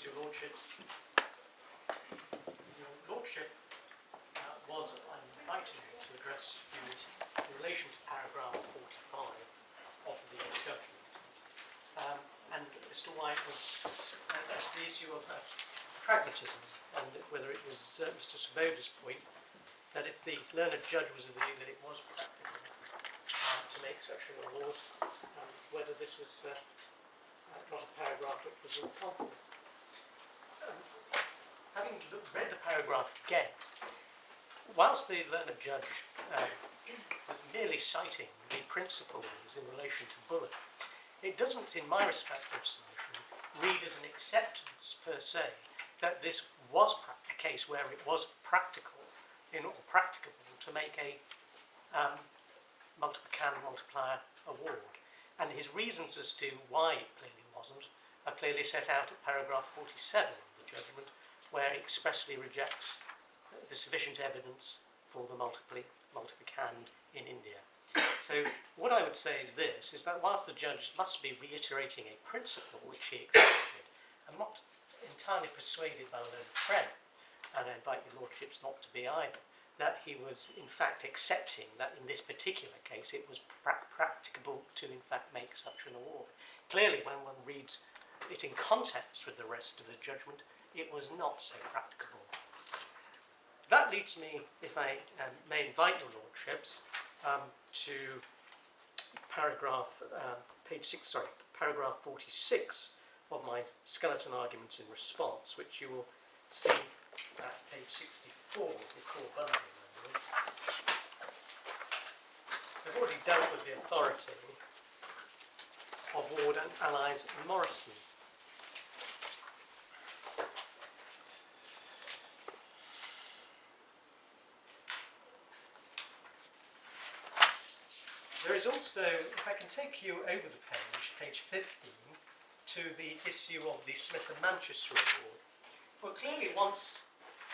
please your lordships. Your lordship was invited to address you in relation to paragraph 45 of the judgment. And Mr. White was that's the issue of pragmatism, and whether it was Mr. Svoboda's point that if the learned judge was of the view that it was practical to make such an award, whether this was not a paragraph which was uncomfortable. Having read the paragraph again, whilst the learned judge was merely citing the principles in relation to bullet, it doesn't, in my respective submission, read as an acceptance per se that this was a case where it was practical or practicable to make a multiplier award. And his reasons as to why it clearly wasn't are clearly set out at paragraph 47 of the judgment, where it expressly rejects the sufficient evidence for the multiplicand in India. So what I would say is this, is that whilst the judge must be reiterating a principle which he accepted, I'm not entirely persuaded by the learned friend, and I invite your lordships not to be either, that he was in fact accepting that in this particular case it was practicable to in fact make such an award. Clearly, when one reads it in context with the rest of the judgment, it was not so practicable. That leads me, if I may invite your lordships, to paragraph 46 of my skeleton argument in response, which you will see at page 64 of the core bundle numbers. I've already dealt with the authority of Ward and Allies and Morrison. There is also, if I can take you over the page 15, to the issue of the Smith and Manchester Award. Well, clearly once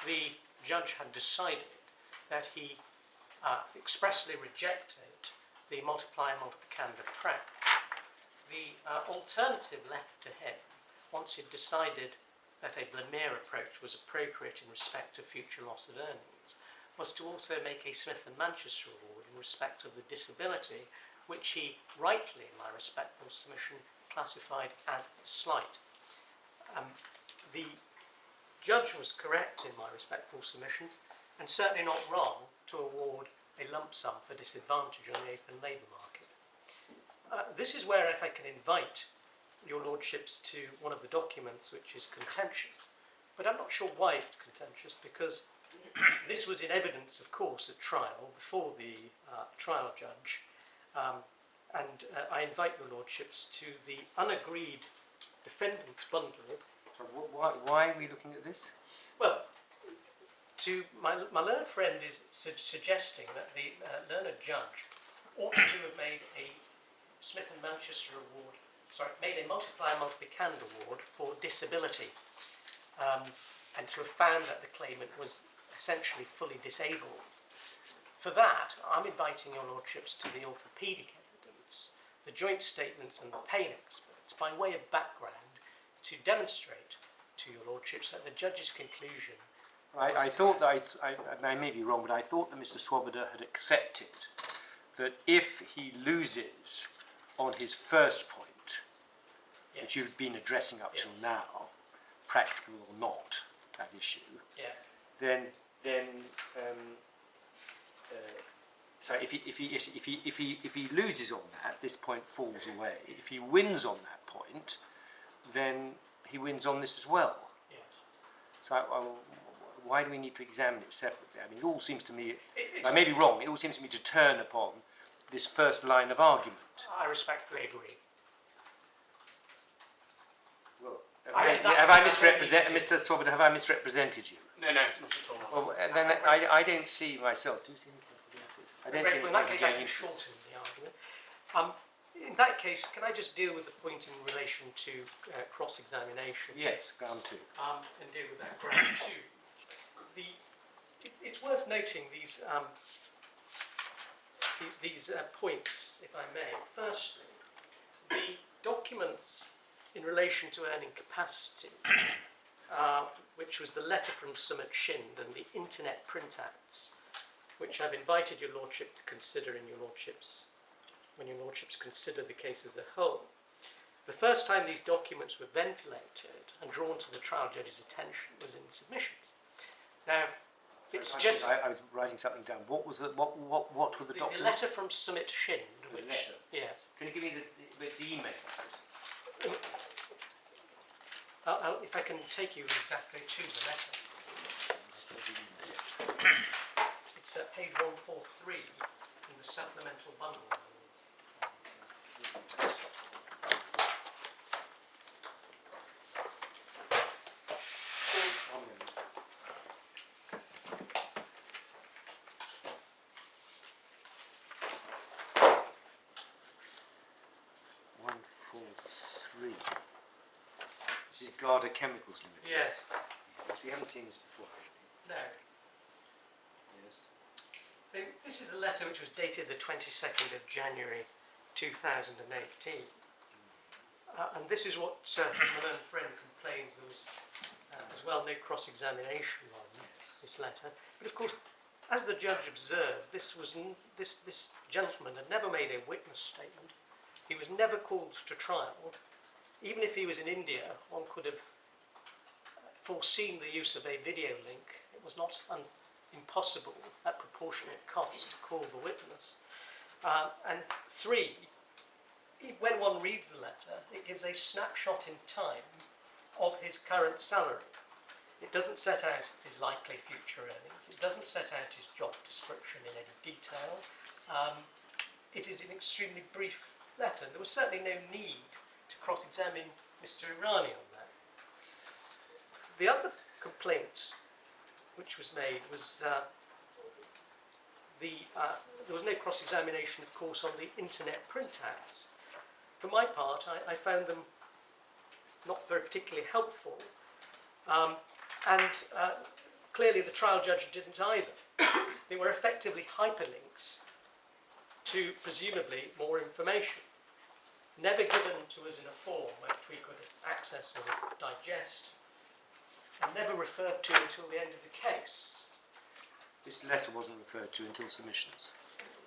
the judge had decided that he expressly rejected the multiplicand approach, the alternative left to him, once he'd decided that a Blamire approach was appropriate in respect of future loss of earnings, was to also make a Smith and Manchester Award in respect of the disability, which he rightly, in my respectful submission, classified as slight. The judge was correct in my respectful submission, and certainly not wrong to award a lump sum for disadvantage on the open labour market. This is where, if I can invite your lordships to one of the documents which is contentious, but I'm not sure why it's contentious, because this was in evidence, of course, at trial before the trial judge, and I invite your lordships to the unagreed defendant's bundle. So why are we looking at this? Well, my learned friend is suggesting that the learned judge ought to have made a Smith and Manchester Award, made a multiplicand award for disability, and to have found that the claimant was essentially fully disabled. For that, I'm inviting your lordships to the orthopaedic evidence, the joint statements and the pain experts, by way of background, to demonstrate to your lordships that the judge's conclusion... I thought that, I may be wrong, but I thought that Mr. Swoboda had accepted that if he loses on his first point, yes, which you've been addressing up till yes, now, practical or not, that issue, yes, then so if he loses on that, this point falls away. If he wins on that point, then he wins on this as well. yes. So why do we need to examine it separately? I mean, it all seems to me, I may be wrong, it all seems to me to turn upon this first line of argument. I respectfully agree. Well, have I misrepresented, Mr. Swoboda, have I misrepresented you? No, not at all. Well, then I don't see myself. I don't see in that case, I can shorten the argument. In that case, can I just deal with the point in relation to cross-examination? Yes, ground two. And deal with that ground two. It's worth noting these points, if I may. Firstly, the documents in relation to earning capacity which was the letter from Summit Shind and the Internet Print Acts, which I've invited your Lordship to consider in your Lordships, when your Lordships consider the case as a whole. The first time these documents were ventilated and drawn to the trial judge's attention was in submissions. Now, it's just... I was writing something down. What was the, what were the documents? The letter from Summit Shind, The which... letter? Yes. Can you give me the email? If I can take you exactly to the letter. It's at page 143 in the supplemental bundle. This is Garda Chemicals Limited. Yes. Yes. We haven't seen this before. No. Yes. So this is a letter which was dated the 22nd of January 2018. And this is what my learned friend complains there was as well no cross-examination on this letter. But of course, as the judge observed, this gentleman had never made a witness statement. He was never called to trial. Even if he was in India, one could have foreseen the use of a video link. It was not impossible at proportionate cost to call the witness. And three, when one reads the letter, it gives a snapshot in time of his current salary. It doesn't set out his likely future earnings. It doesn't set out his job description in any detail. It is an extremely brief letter. There was certainly no need to cross-examine Mr. Irani on that. The other complaint which was made was there was no cross-examination, of course, on the Internet Print Acts. For my part, I found them not very particularly helpful, and clearly the trial judge didn't either. They were effectively hyperlinks to presumably more information, never given to us in a form which we could access or digest, and never referred to until the end of the case. This letter wasn't referred to until submissions.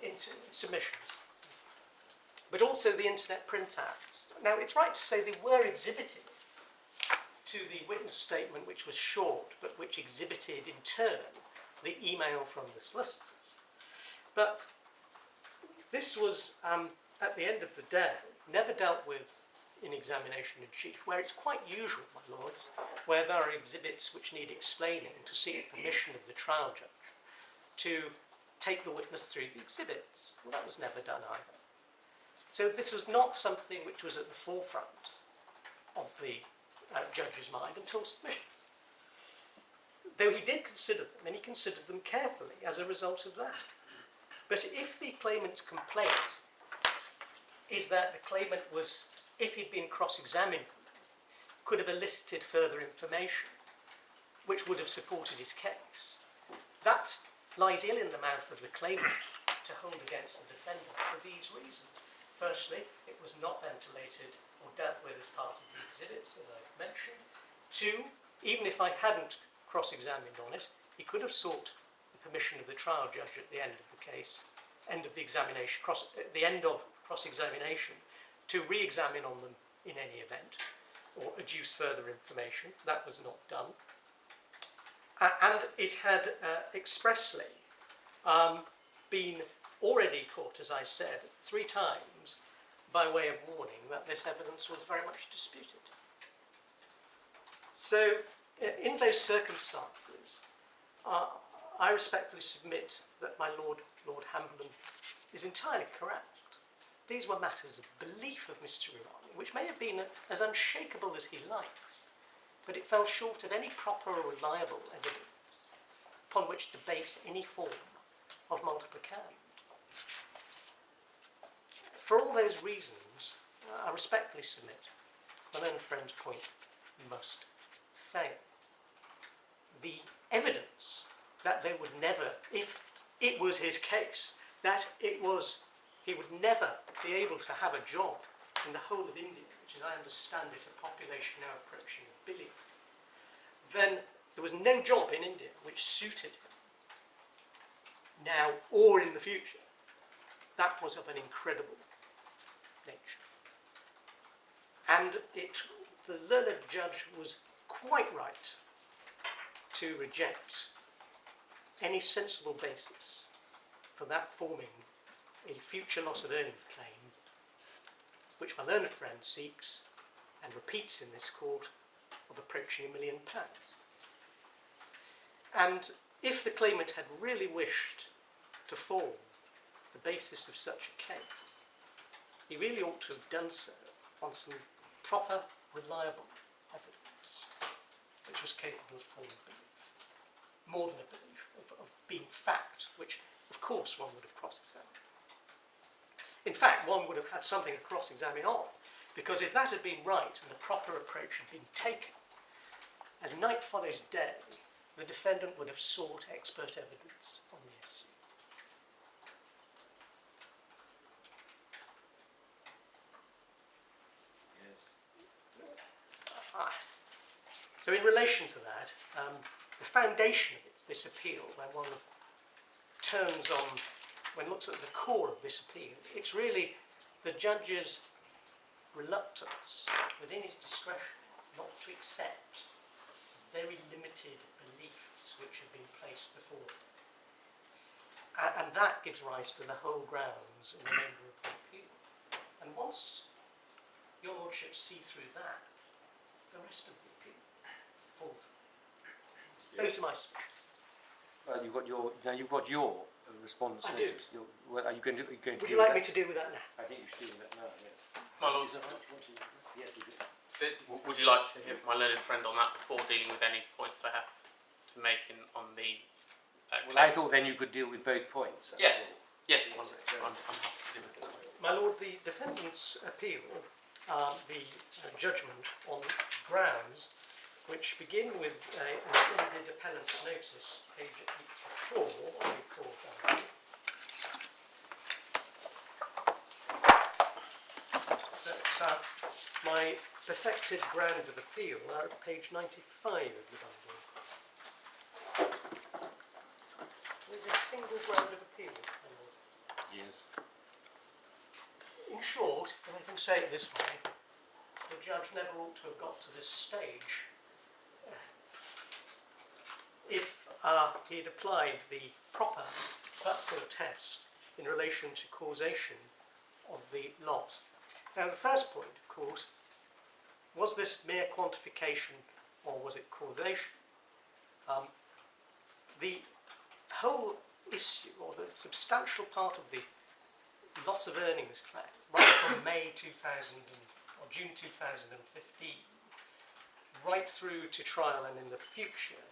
Into submissions. But also the Internet Print Acts. Now, it's right to say they were exhibited to the witness statement, which was short, but which exhibited in turn the email from the solicitors. But this was, at the end of the day, never dealt with in examination in chief, where it's quite usual, my lords, where there are exhibits which need explaining to seek permission of the trial judge to take the witness through the exhibits. Well, that was never done either. So this was not something which was at the forefront of the judge's mind until submissions. Though he did consider them, and he considered them carefully as a result of that. But if the claimant's complaint is that the claimant was, if he'd been cross-examined, could have elicited further information which would have supported his case, that lies ill in the mouth of the claimant to hold against the defendant for these reasons. Firstly, it was not ventilated or dealt with as part of the exhibits, as I've mentioned. Two, even if I hadn't cross-examined on it, he could have sought the permission of the trial judge at the end of the case, end of the examination, the end of cross-examination, to re-examine on them in any event, or adduce further information. That was not done. And it had expressly been already put, as I've said, 3 times by way of warning that this evidence was very much disputed. So, in those circumstances, I respectfully submit that my Lord Hamblen is entirely correct. These were matters of belief of Mr. Irani, which may have been as unshakable as he likes, but it fell short of any proper or reliable evidence upon which to base any form of multiplicand. For all those reasons, I respectfully submit my learned friend's point must fail. The evidence that they would never, if it was his case, that he would never be able to have a job in the whole of India, which as I understand is a population now approaching 1 billion, then there was no job in India which suited him, now or in the future, that was of an incredible nature. And the learned judge was quite right to reject any sensible basis for that forming a future loss of earnings claim, which my learned friend seeks and repeats in this court, of approaching £1 million. And if the claimant had really wished to form the basis of such a case, he really ought to have done so on some proper, reliable evidence, which was capable of forming belief. More than a belief, of being fact, which, of course, one would have cross-examined. In fact, one would have had something to cross-examine on, because if that had been right and the proper approach had been taken, as night follows day, the defendant would have sought expert evidence on the issue. So in relation to that, the foundation of it, this appeal, when one turns on, when looks at the core of this appeal, it's really the judge's reluctance, within his discretion, not to accept very limited beliefs which have been placed before him. And that gives rise to the whole grounds and remainder of the appeal. And once your lordship see through that, the rest of the appeal falls. Those are my submissions. Well, you've got your response. I do. Well, are you going to Would deal you like with me to deal with that now? I think you should deal with that now. Yes. My lord, Yes, we do. would you like to hear from my learned friend on that before dealing with any points I have to make on the Well, claim? I thought then you could deal with both points. that Yes. was all. Yes, Yes, I'm happy to do it. My lord, the defendant's appeal, the judgment on grounds which begin with an offended appellant's notice, page 84 of the court document. But my perfected grounds of appeal are at page 95 of the bundle. There's a single ground of appeal, my lord. Yes. In short, if I can say it this way, the judge never ought to have got to this stage if he had applied the proper but-for test in relation to causation of the loss. Now, the first point, of course, was this mere quantification or was it causation? The whole issue, or the substantial part of the loss of earnings claim, right from May 2000 or June 2015, right through to trial and in the future,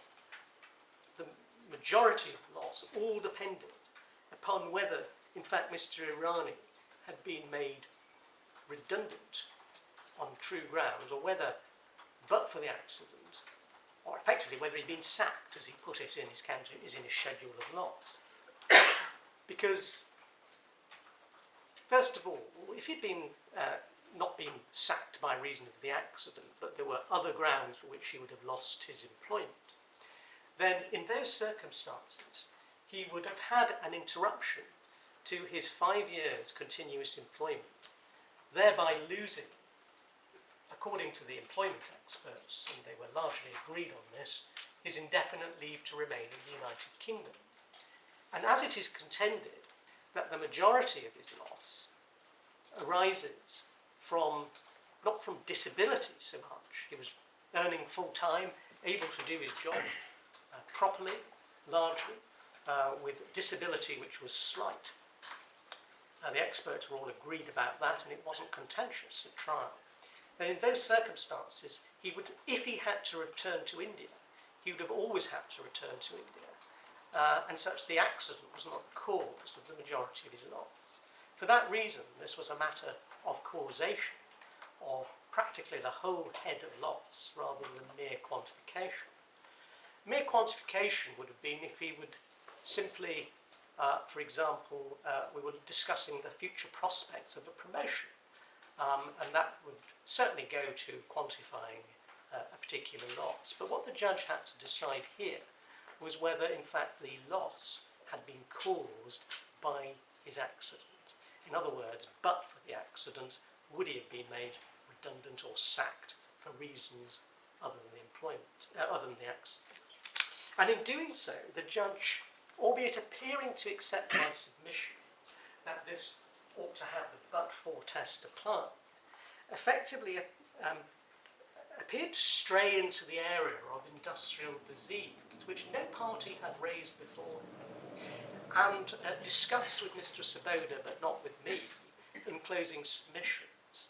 the majority of the loss all depended upon whether, in fact, Mr. Irani had been made redundant on true grounds, or whether, but for the accident, or effectively whether he'd been sacked, as he put it in his schedule of loss. Because, first of all, if he'd been not been sacked by reason of the accident, but there were other grounds for which he would have lost his employment, then in those circumstances he would have had an interruption to his 5 years continuous employment, thereby losing, according to the employment experts, and they were largely agreed on this, his indefinite leave to remain in the United Kingdom. And as it is contended that the majority of his loss arises from, not from disability so much, he was earning full time, able to do his job properly, largely, with disability which was slight. The experts were all agreed about that, and it wasn't contentious at trial. Then in those circumstances, he would, if he had to return to India, he would have always had to return to India, and such the accident was not the cause of the majority of his loss. For that reason, this was a matter of causation, of practically the whole head of loss, rather than mere quantification. Mere quantification would have been if he would simply, for example, we were discussing the future prospects of a promotion, and that would certainly go to quantifying a particular loss. But what the judge had to decide here was whether, in fact, the loss had been caused by his accident. In other words, but for the accident, would he have been made redundant or sacked for reasons other than the employment, other than the accident? And in doing so, the judge, albeit appearing to accept my submission that this ought to have the but-for test applied, effectively appeared to stray into the area of industrial disease, which no party had raised before, and discussed with Mr. Svoboda, but not with me, in closing submissions,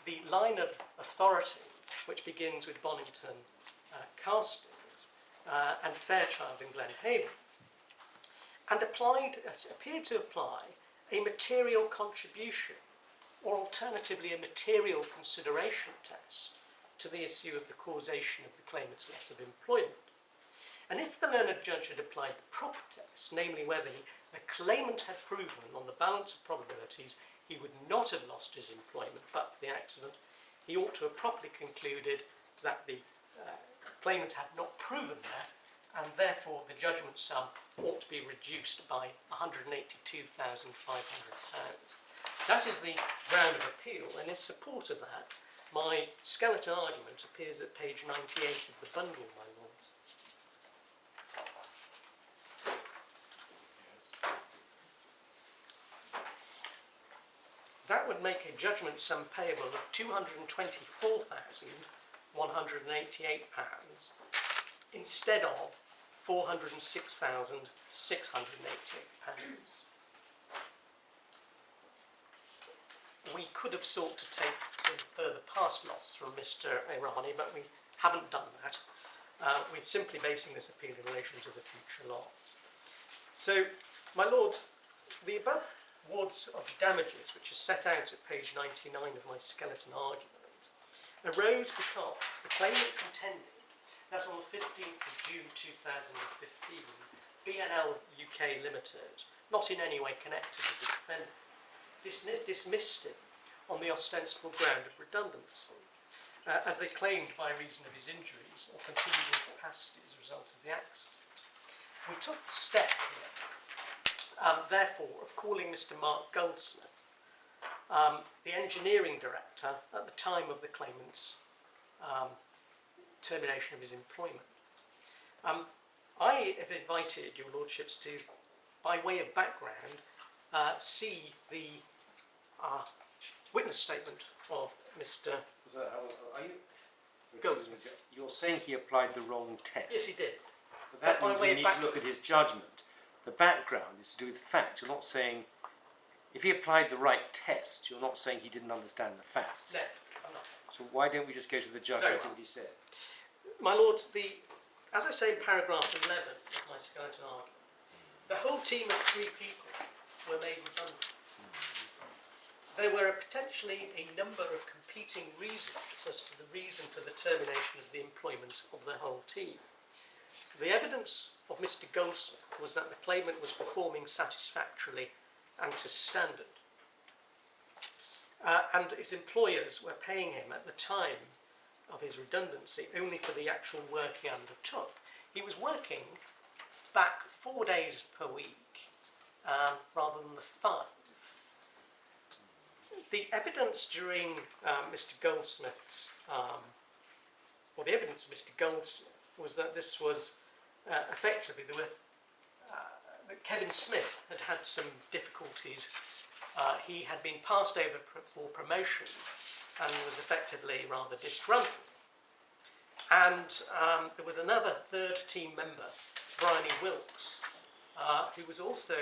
the line of authority which begins with Bonington Castings and Fairchild in Glenhaven, and appeared to apply a material contribution, or alternatively a material consideration test, to the issue of the causation of the claimant's loss of employment. And if the learned judge had applied the proper test, namely whether the claimant had proven on the balance of probabilities he would not have lost his employment but for the accident, he ought to have properly concluded that the claimant had not proven that, and therefore the judgment sum ought to be reduced by £182,500. That is the ground of appeal, and in support of that, my skeleton argument appears at page 98 of the bundle, my lords. That would make a judgment sum payable of £224,188 instead of £406,688. We could have sought to take some further past loss from Mr. Irani, but we haven't done that. We're simply basing this appeal in relation to the future loss. So, my lords, the above awards of damages, which is set out at page 99 of my skeleton argument, arose because the claimant contended that on the 15th of June 2015, BNL UK Limited, not in any way connected with the defendant, dismissed him on the ostensible ground of redundancy, as they claimed by reason of his injuries or continued incapacity as a result of the accident. We took the step here, therefore, of calling Mr. Mark Goldsmith, the engineering director at the time of the claimant's termination of his employment. I have invited your lordships to, by way of background, see the witness statement of Mr. Goldsmith. You're saying he applied the wrong test. Yes, he did. But that means we need to look at his judgment. The background is to do with facts. You're not saying, if he applied the right test, you're not saying he didn't understand the facts. No, I'm not. So why don't we just go to the judge and see what he said? My lords, as I say in paragraph 11 of my skeleton argument, the whole team of 3 people were made redundant. There were potentially a number of competing reasons as to the reason for the termination of the employment of the whole team. The evidence of Mr. Goldsmith was that the claimant was performing satisfactorily and to standard. And his employers were paying him at the time of his redundancy only for the actual work he undertook. He was working back 4 days per week rather than the 5. The evidence during Mr. Goldsmith's, or the evidence of Mr. Goldsmith was that this was effectively, that Kevin Smith had had some difficulties. He had been passed over for promotion and was effectively rather disgruntled. And there was another third team member, Bryony Wilkes, who was also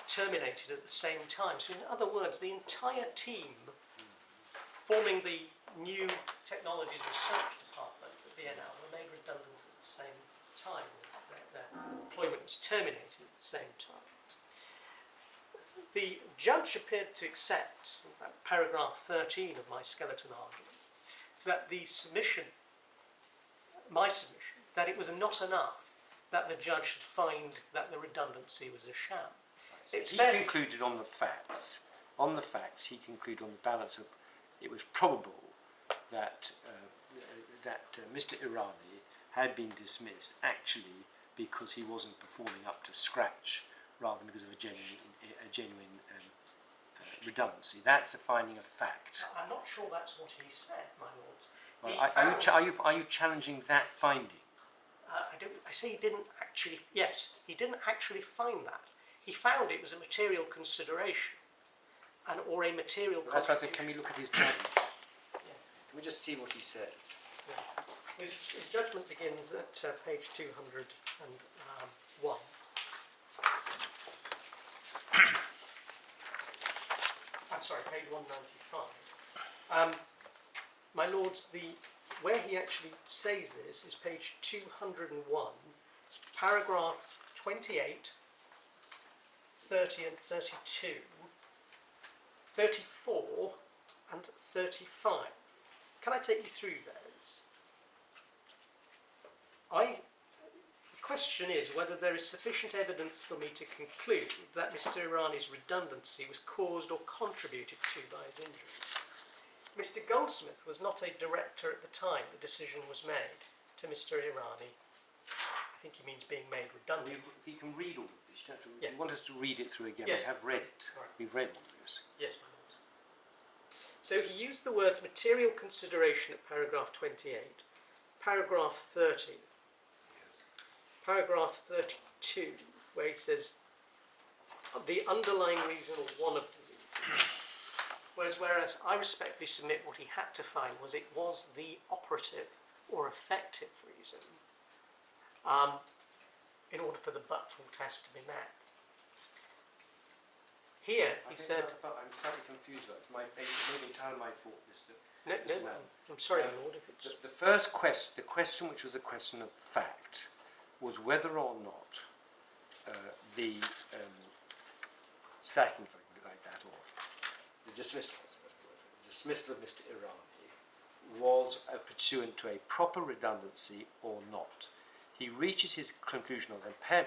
terminated at the same time. So in other words, the entire team forming the new technologies research department at BNL were made redundant at the same time. Their employment was terminated at the same time. The judge appeared to accept, paragraph 13 of my skeleton argument, that the submission, my submission, that it was not enough that the judge should find that the redundancy was a sham. He concluded on the facts. On the facts, he concluded on the balance of it was probable that Mr. Irani had been dismissed actually because he wasn't performing up to scratch, rather than because of a genuine redundancy. That's a finding of fact. I'm not sure that's what he said, my lords. Well, are you challenging that finding? I say he didn't actually. Yes, he didn't actually find that. He found it was a material consideration, or a material. That's why I said, can we look at his judgment? Yes. Can we just see what he says? Yeah. His judgment begins at page 201. I'm sorry, page 195. My lords, where he actually says this is page 201, paragraph 28, 30 and 32, 34 and 35. Can I take you through those? The question is whether there is sufficient evidence for me to conclude that Mr. Irani's redundancy was caused or contributed to by his injuries. Mr. Goldsmith was not a director at the time the decision was made to Mr. Irani. I think he means being made redundant. You can read all of this. You, don't have to, Yeah. you want us to read it through again? Yes. We have read it. Right. We've read all of this. Yes, my lord. So he used the words material consideration at paragraph 28, paragraph 30, Yes. paragraph 32, where he says the underlying reason or one of the reasons. Whereas I respectfully submit what he had to find was it was the operative or effective reason in order for the but-for test to be met. Here, he said... I'm slightly confused about this. Maybe entirely my fault, Mr. No, I'm sorry, my lord. If it's... The first question, the question which was a question of fact, was whether or not the sacking, if I can put it like that, or the dismissal of Mr. Irani was pursuant to a proper redundancy or not. He reaches his conclusion on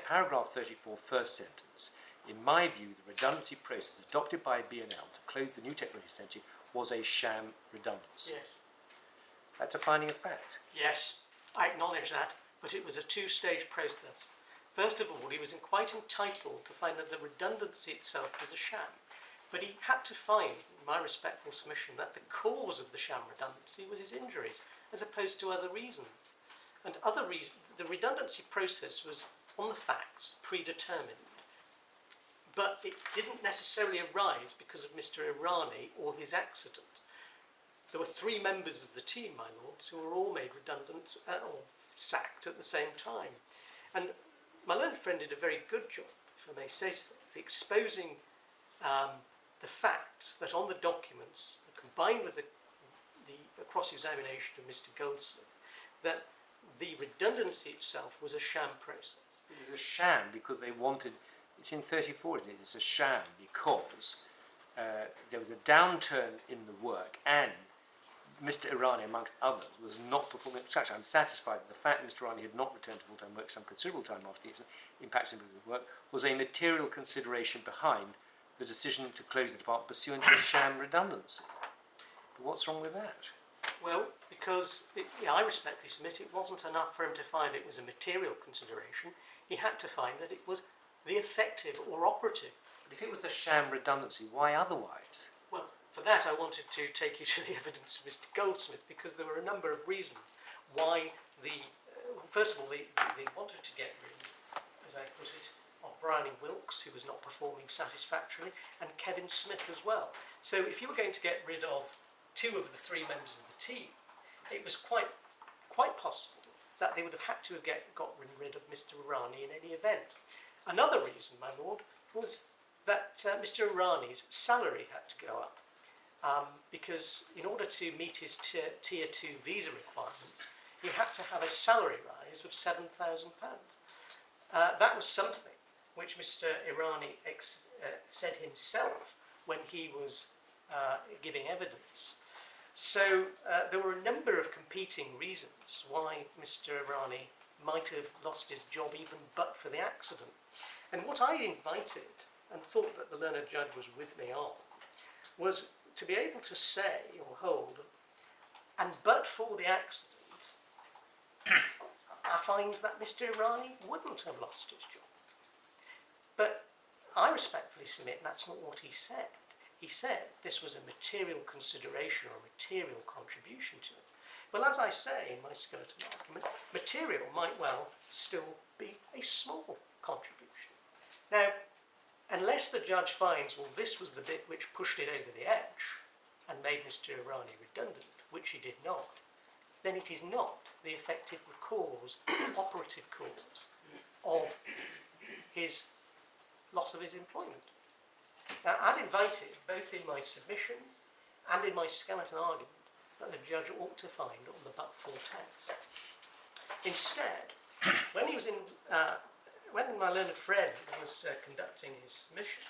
paragraph 34, first sentence. In my view, the redundancy process adopted by BNL to close the new technology centre was a sham redundancy. Yes. That's a finding of fact. Yes, I acknowledge that, but it was a two-stage process. First of all, he was quite entitled to find that the redundancy itself was a sham, but he had to find, in my respectful submission, that the cause of the sham redundancy was his injuries, as opposed to other reasons. And other reasons, the redundancy process was, on the facts, predetermined, but it didn't necessarily arise because of Mr. Irani or his accident. There were 3 members of the team, my lords, who were all made redundant or sacked at the same time. And my learned friend did a very good job, if I may say so, of exposing the fact that on the documents, combined with the cross-examination of Mr. Goldsmith, that the redundancy itself was a sham process. It was a sham because they wanted, it's in 34, isn't it? It's a sham because there was a downturn in the work and Mr. Irani, amongst others, was not performing at scratch. I'm satisfied that the fact that Mr. Irani had not returned to full-time work some considerable time after the impact on his work was a material consideration behind the decision to close the department pursuant to a sham redundancy. But what's wrong with that? Well, because I respectfully submit it wasn't enough for him to find it was a material consideration. He had to find that it was the effective or operative. But if it was a sham redundancy, why otherwise? Well, for that I wanted to take you to the evidence of Mr. Goldsmith, because there were a number of reasons why first of all, they wanted to get rid, as I put it, of Bryony Wilkes, who was not performing satisfactorily, and Kevin Smith as well. So if you were going to get rid of 2 of the 3 members of the team, it was quite possible that they would have had to have gotten rid of Mr. Irani in any event. Another reason, my lord, was that Mr. Irani's salary had to go up, because in order to meet his Tier 2 visa requirements, he had to have a salary rise of £7,000. That was something which Mr. Irani said himself when he was giving evidence. So there were a number of competing reasons why Mr. Irani might have lost his job even but for the accident. And what I invited, and thought that the learned judge was with me on, was to be able to say or hold, and but for the accident, I find that Mr. Irani wouldn't have lost his job. But I respectfully submit that's not what he said. He said this was a material consideration or a material contribution to it. Well, as I say in my skeleton argument, material might well still be a small contribution. Now, unless the judge finds, well, this was the bit which pushed it over the edge and made Mr. Irani redundant, which he did not, then it is not the effective cause, operative cause, of his loss of his employment. Now, I'd invited, both in my submissions and in my skeleton argument, that the judge ought to find on the but-for test. Instead, when he was when my learned friend was conducting his submissions,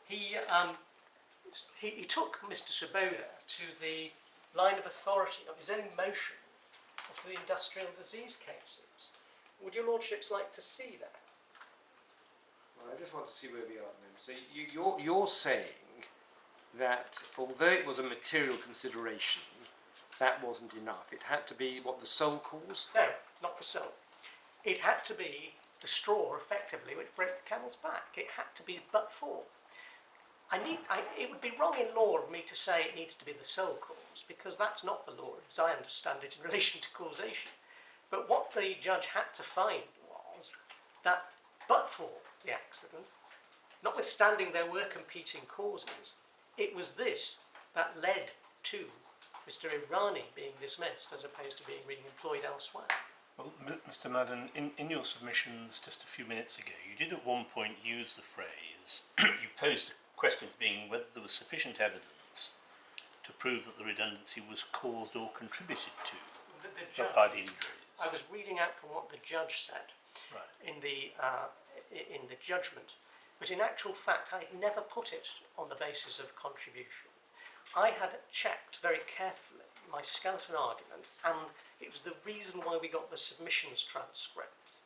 he took Mr. Swoboda to the line of authority of his own motion of the industrial disease cases. Would your lordships like to see that? Well, I just want to see where we are then. So you're saying that although it was a material consideration, that wasn't enough. It had to be what, the sole cause? No, not the sole. It had to be the straw, effectively, which broke the camel's back. It had to be but for. It would be wrong in law of me to say it needs to be the sole cause, because that's not the law, as I understand it, in relation to causation. But what the judge had to find was that but for the accident, notwithstanding there were competing causes, it was this that led to Mr. Irani being dismissed as opposed to being re-employed elsewhere. Well, Mr. Madden, in your submissions just a few minutes ago, you did at one point use the phrase, you posed the question as being whether there was sufficient evidence to prove that the redundancy was caused or contributed to by the injuries. I was reading out from what the judge said in the judgment, but in actual fact I never put it on the basis of contribution. I had checked very carefully my skeleton argument, and it was the reason why we got the submissions transcript.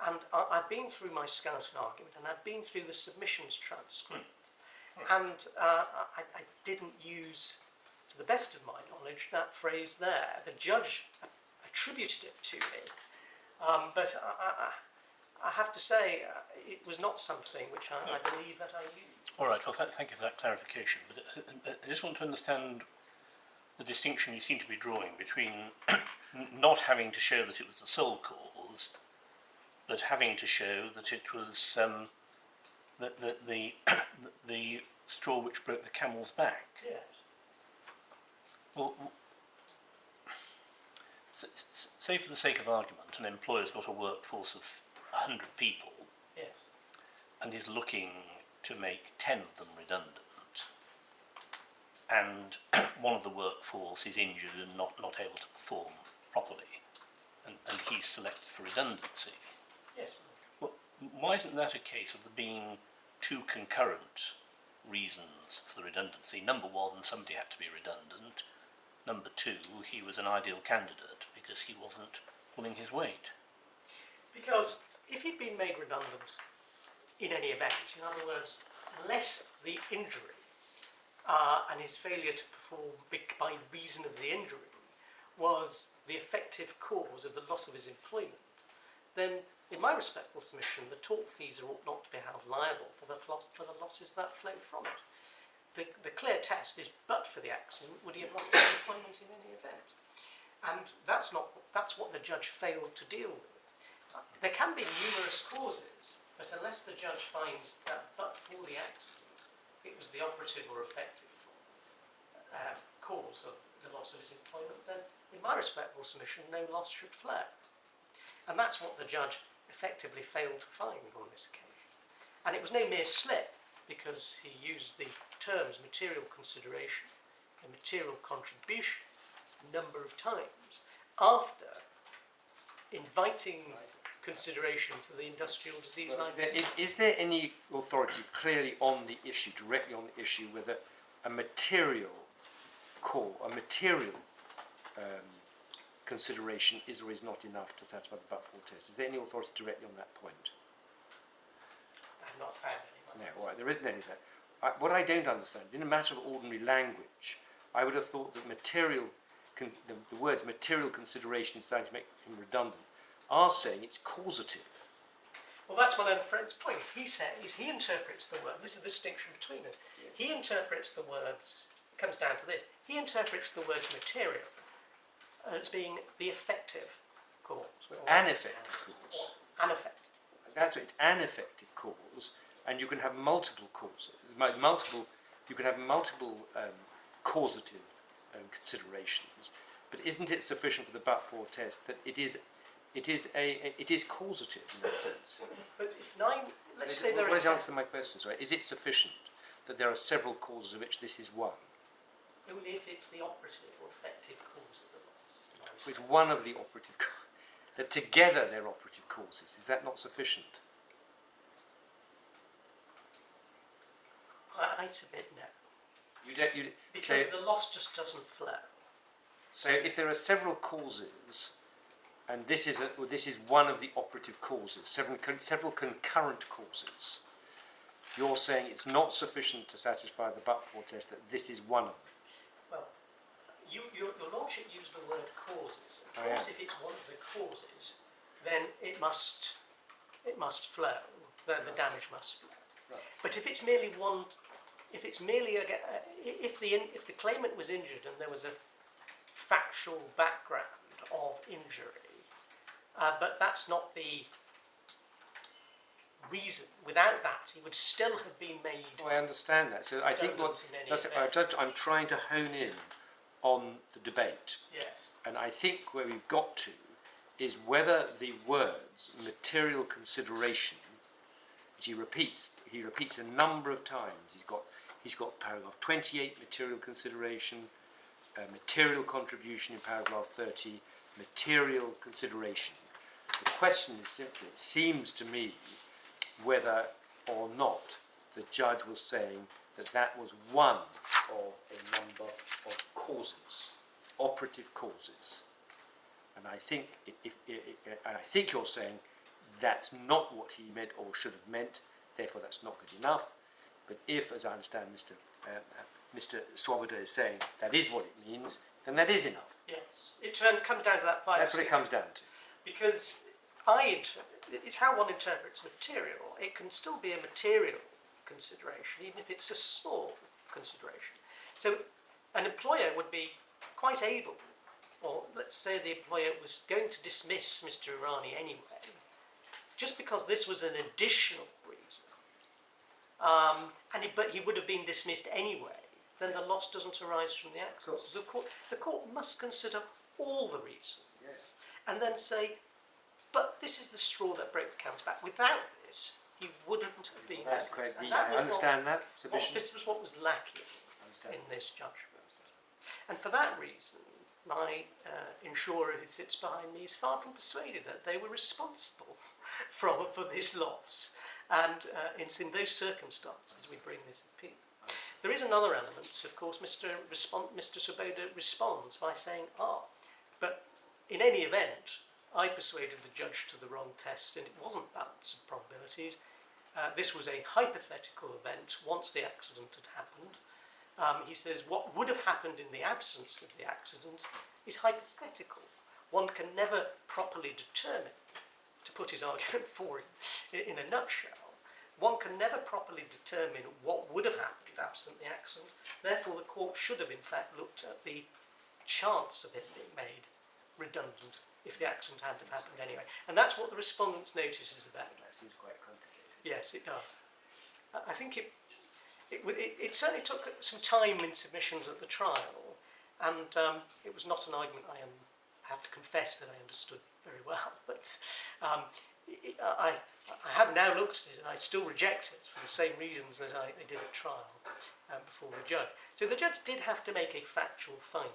And I've been through my skeleton argument, and I've been through the submissions transcript, and I didn't use, to the best of my knowledge, that phrase there. The judge attributed it to me, but I have to say it was not something which I believe that I used. All right, well, thank you for that clarification. But I just want to understand the distinction you seem to be drawing between not having to show that it was the sole cause, but having to show that it was the straw which broke the camel's back. Yes. Well, say for the sake of argument, an employer's got a workforce of 100 people, Yes. and is looking to make 10 of them redundant, and one of the workforce is injured and not able to perform properly, and he's selected for redundancy. Yes. Well, why isn't that a case of there being two concurrent reasons for the redundancy? Number one, somebody had to be redundant. Number two, he was an ideal candidate because he wasn't pulling his weight. Because if he'd been made redundant in any event, in other words, unless the injury and his failure to perform by reason of the injury was the effective cause of the loss of his employment, then, in my respectful submission, the tortfeasor ought not to be held liable for the losses that flow from it. The clear test is, but for the accident, would he have lost his employment in any event? And that's what the judge failed to deal with. There can be numerous causes, but unless the judge finds that but for the accident, it was the operative or effective cause of the loss of his employment, then, in my respectful submission, no loss should flow. And that's what the judge effectively failed to find on this occasion. And it was no mere slip, because he used the terms material consideration and material contribution a number of times after inviting consideration to the industrial disease line. Is there any authority clearly on the issue, directly on the issue, whether a material call, a material consideration is or is not enough to satisfy the but-for test? Is there any authority directly on that point? I've not found anyone. No, all right, there isn't any of that. What I don't understand is, in a matter of ordinary language, I would have thought that material the words material consideration starting to make him redundant, are saying it's causative. Well, that's my learned friend's point. He says, he interprets the word, this is the distinction between us, he interprets the words, it comes down to this, he interprets the word material as being the effective cause. An effective cause. An effect. That's what it's an effective cause, and you can have multiple causes. You can have multiple causative considerations, but isn't it sufficient for the but-for test that it is causative in that sense? But if let's say there What is are... the answer to my question? Sorry, is it sufficient that there are several causes of which this is one? Only if it's the operative or effective cause of the loss. So it's one of the operative causes. That together they're operative causes. Is that not sufficient? I submit no. Because the loss just doesn't flow. So if there are several causes, and this is one of the operative causes, several concurrent causes, you're saying it's not sufficient to satisfy the but-for test that this is one of them. Well, your Lordship used the word causes. Of course, if it's one of the causes, then it must flow. The damage must flow. Right. But if it's merely one, if the claimant was injured and there was a factual background of injury, but that's not the reason. Without that, he would still have been made. Oh, I understand that. So I think Judge, I'm trying to hone in on the debate. Yes. And I think where we've got to is whether the words material consideration, which he repeats a number of times. He's got paragraph 28 material consideration, material contribution in paragraph 30, material consideration. The question is simply, it seems to me, whether or not the judge was saying that was one of a number of causes, operative causes. And I think I think you're saying that's not what he meant or should have meant, therefore that's not good enough. But if, as I understand Mr. Swoboda is saying, that is what it means, then that is enough. Yes. It comes down to that 5. That's what it comes down to. Because it's how one interprets material. It can still be a material consideration, even if it's a small consideration. So an employer would be quite able, or let's say the employer was going to dismiss Mr. Irani anyway, just because this was an additional reason, but he would have been dismissed anyway, then the loss doesn't arise from the accident. So the court must consider all the reasons, Yes. and then say, but this is the straw that broke the camel's back. Without this, he wouldn't have been That's dismissed. correct. And I understand that this was what was lacking in this judgment. And for that reason, my insurer who sits behind me is far from persuaded that they were responsible for this loss. And it's in those circumstances we bring this appeal. There is another element. Of course, Mr. Swoboda responds by saying, but in any event, I persuaded the judge to the wrong test, and it wasn't balance of probabilities. This was a hypothetical event once the accident had happened. He says what would have happened in the absence of the accident is hypothetical. One can never properly determine, to put his argument forward in a nutshell, one can never properly determine what would have happened absent the accident. Therefore, the court should have in fact looked at the chance of it being made redundant if the accident hadn't have happened anyway. And that's what the respondent's notice is about. That seems quite complicated. Yes, it does. I think it certainly took some time in submissions at the trial, and it was not an argument I have to confess that I understood very well, but I have now looked at it and I still reject it for the same reasons that I did at trial before the judge. So the judge did have to make a factual finding.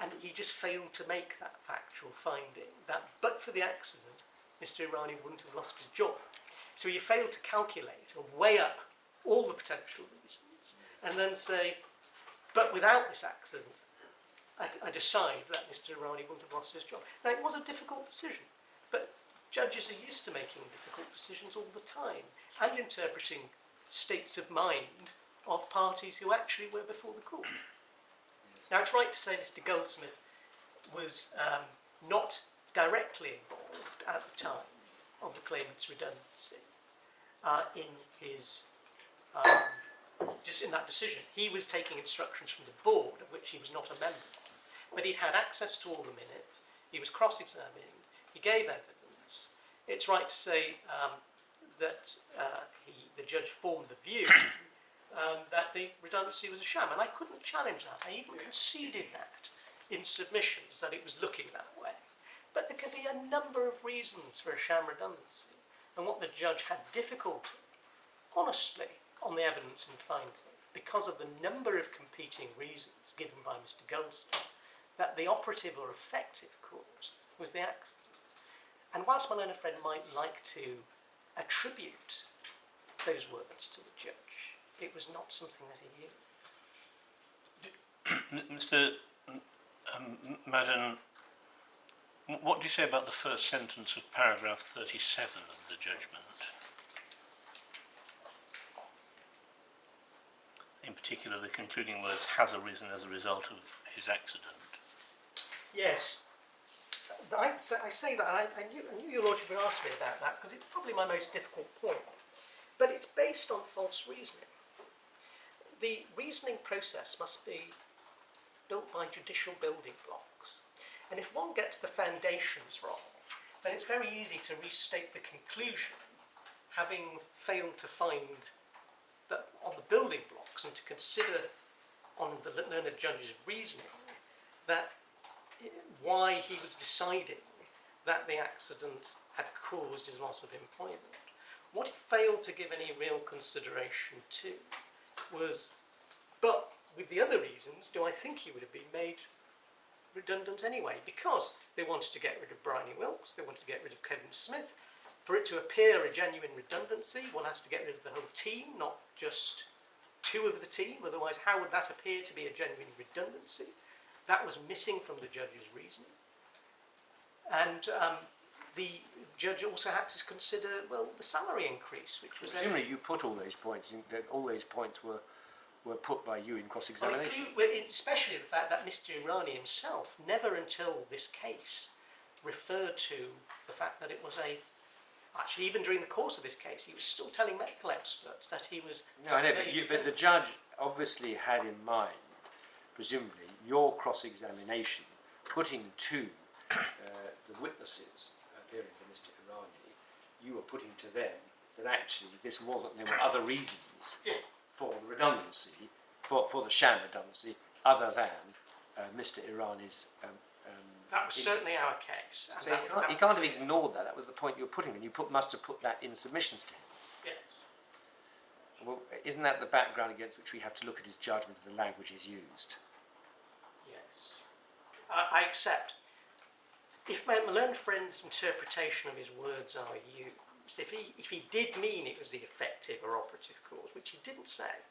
And he just failed to make that factual finding, that but for the accident, Mr. Irani wouldn't have lost his job. So he failed to calculate or weigh up all the potential reasons and then say, but without this accident, I decide that Mr. Irani wouldn't have lost his job. Now, it was a difficult decision, but judges are used to making difficult decisions all the time and interpreting states of mind of parties who actually were before the court. Now, it's right to say Mr. Goldsmith was not directly involved at the time of the claimant's redundancy in his just in that decision. He was taking instructions from the board, of which he was not a member, but he'd had access to all the minutes. He was cross-examined. He gave evidence. It's right to say that the judge formed the view that the redundancy was a sham, and I couldn't challenge that. I even conceded that in submissions, that it was looking that way. But there can be a number of reasons for a sham redundancy, and what the judge had difficulty, honestly, on the evidence in finding, because of the number of competing reasons given by Mr. Goldsmith, that the operative or effective cause was the accident. And whilst my learned friend might like to attribute those words to the judge, it was not something that he used. Mr. Madden, what do you say about the first sentence of paragraph 37 of the judgment? In particular, the concluding words, has arisen as a result of his accident. Yes. I say that, and I knew your lordship would ask me about that, because it's probably my most difficult point. But it's based on false reasoning. The reasoning process must be built by judicial building blocks. And if one gets the foundations wrong, then it's very easy to restate the conclusion, having failed to find that on the building blocks and to consider on the learned judge's reasoning that why he was deciding that the accident had caused his loss of employment. What he failed to give any real consideration to was, but with the other reasons, do I think he would have been made redundant anyway? Because they wanted to get rid of Bryony Wilkes, they wanted to get rid of Kevin Smith. For it to appear a genuine redundancy, one has to get rid of the whole team, not just two of the team. Otherwise, how would that appear to be a genuine redundancy? That was missing from the judge's reasoning. And the judge also had to consider, well, the salary increase, which was... Presumably you put all those points, that all those points were put by you in cross-examination. Well, especially the fact that Mr. Irani himself never until this case referred to the fact that it was a... Actually, even during the course of this case, he was still telling medical experts that he was... No, I know, but the judge obviously had in mind, presumably, your cross-examination, putting to the witnesses appearing for Mr. Irani, you were putting to them that actually this wasn't, there were other reasons for the redundancy, for the sham redundancy, other than Mr. Irani's that was certainly our case. So you can't have ignored that. That was the point you were putting, and you must have put that in submissions to him. Yes. Well, isn't that the background against which we have to look at his judgment of the language he's used? Yes. I accept. If my learned friend's interpretation of his words are used, if he did mean it was the effective or operative cause, which he didn't say,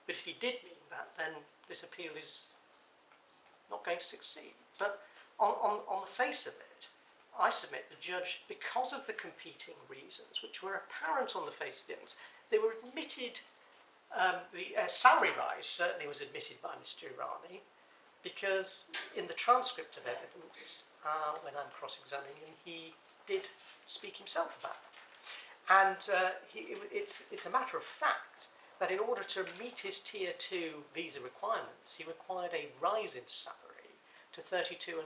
but if he did mean that, then this appeal is not going to succeed. But on the face of it, I submit the judge, because of the competing reasons, which were apparent on the face of the evidence, they were admitted, the salary rise certainly was admitted by Mr. Irani, because in the transcript of evidence, when I'm cross-examining him, he did speak himself about it. And it's a matter of fact that in order to meet his Tier 2 visa requirements, he required a rise in salary to £32,000.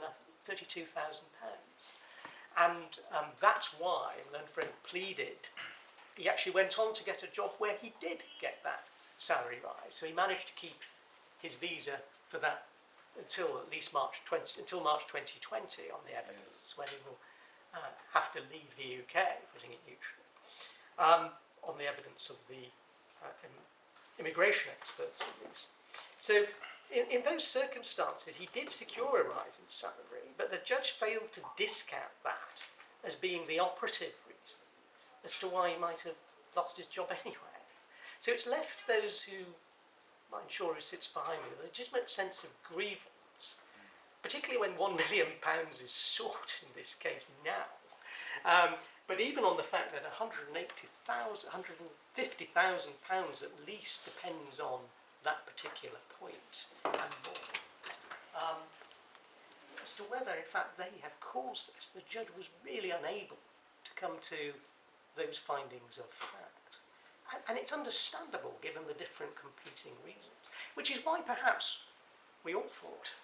And that's why learned friend pleaded. He actually went on to get a job where he did get that salary rise. So he managed to keep his visa for that until at least March 2020 on the evidence, when he will have to leave the UK, putting it neutrally, on the evidence of the immigration experts at least. So in those circumstances, he did secure a rise in salary, but the judge failed to discount that as being the operative reason as to why he might have lost his job anyway. So it's left those who, my insurer who sits behind me, with a legitimate sense of grievance, particularly when £1 million is sought in this case now. But even on the fact that £150,000 at least depends on that particular point and more. as to whether, in fact, they have caused this. The judge was really unable to come to those findings of fact. And it's understandable, given the different competing reasons, which is why perhaps we all thought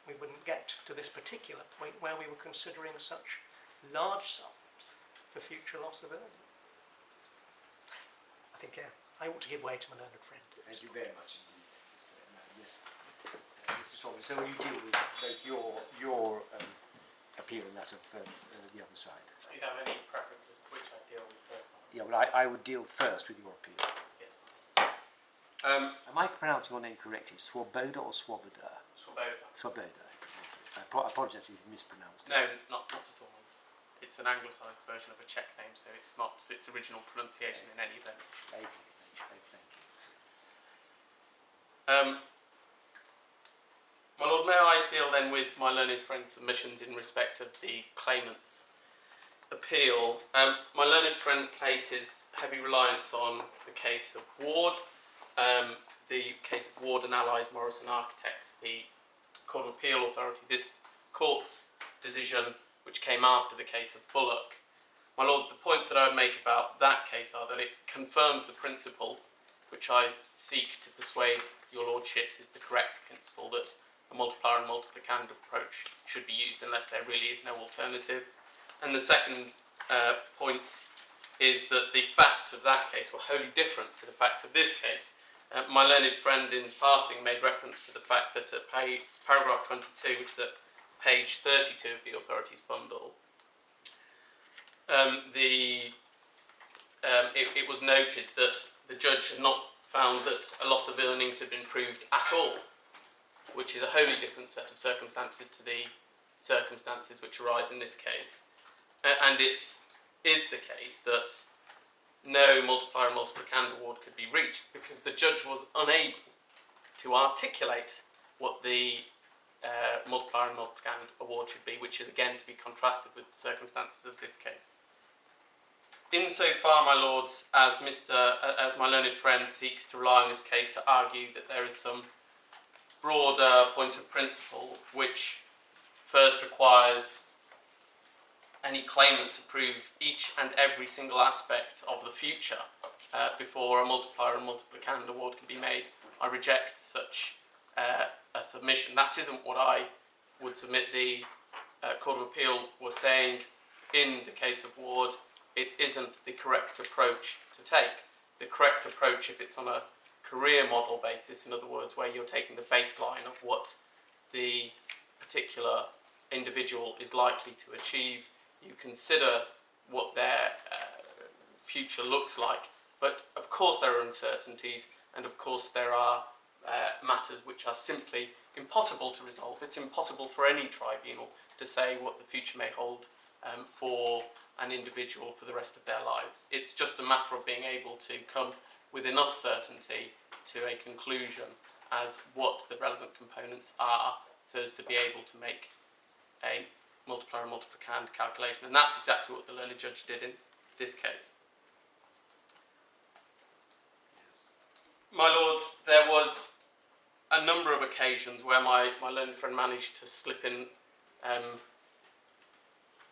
we wouldn't get to this particular point where we were considering such large sums for future loss of earnings. I think I ought to give way to my learned friend. Thank you very much indeed, Mr. Madden. Yes. Mr. Strawberry, so will you deal with both your appeal and that of the other side? Do you have any preference as to which I deal with first? Yeah, well, I would deal first with your appeal. Yes. Am I pronouncing your name correctly? Swoboda or Swoboda? Swoboda. Swoboda. I apologise if you've mispronounced it. No, not at all. It's an anglicised version of a Czech name, so it's not its original pronunciation in any event. Thank you. My Lord, may I deal then with my learned friend's submissions in respect of the claimant's appeal? My learned friend places heavy reliance on the case of Ward, the case of Ward and Allies, Morrison Architects, the Court of Appeal Authority, this court's decision which came after the case of Bullock. My Lord, the points that I would make about that case are that it confirms the principle which I seek to persuade your lordships is the correct principle, that a multiplier and multiplicand approach should be used unless there really is no alternative. And the second point is that the facts of that case were wholly different to the facts of this case. My learned friend in passing made reference to the fact that at paragraph 22, which is at page 32 of the authorities bundle, it was noted that the judge had not found that a loss of earnings had been proved at all, which is a wholly different set of circumstances to the circumstances which arise in this case. And it is the case that no multiplier and multiplicand award could be reached because the judge was unable to articulate what the multiplier and multiplicand award should be, which is again to be contrasted with the circumstances of this case. Insofar, my lords, as my learned friend seeks to rely on this case to argue that there is some broader point of principle which first requires any claimant to prove each and every single aspect of the future before a multiplier and multiplicand award can be made, I reject such a submission. That isn't what I would submit the Court of Appeal was saying in the case of Ward. It isn't the correct approach to take. The correct approach, if it's on a career model basis, in other words, where you're taking the baseline of what the particular individual is likely to achieve, you consider what their future looks like. But of course there are uncertainties, and of course there are matters which are simply impossible to resolve. It's impossible for any tribunal to say what the future may hold for an individual for the rest of their lives. It's just a matter of being able to come with enough certainty to a conclusion as what the relevant components are so as to be able to make a multiplier and multiplicand calculation. And that's exactly what the learned judge did in this case. My lords, there was a number of occasions where my learned friend managed to slip in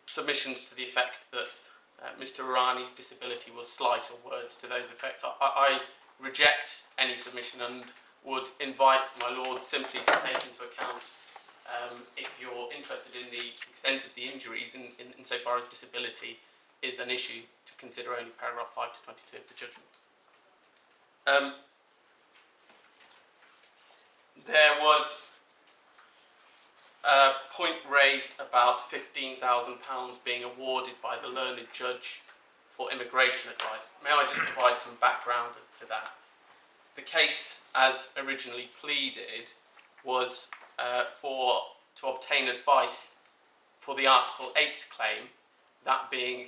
submissions to the effect that Mr. Irani's disability was slight, or words to those effects. I reject any submission and would invite my lords simply to take into account, if you're interested in the extent of the injuries insofar as disability is an issue, to consider only paragraph 5 to 22 of the judgment. There was a point raised about £15,000 being awarded by the learned judge for immigration advice. May I just provide some background as to that? The case, as originally pleaded, was to obtain advice for the Article 8 claim, that being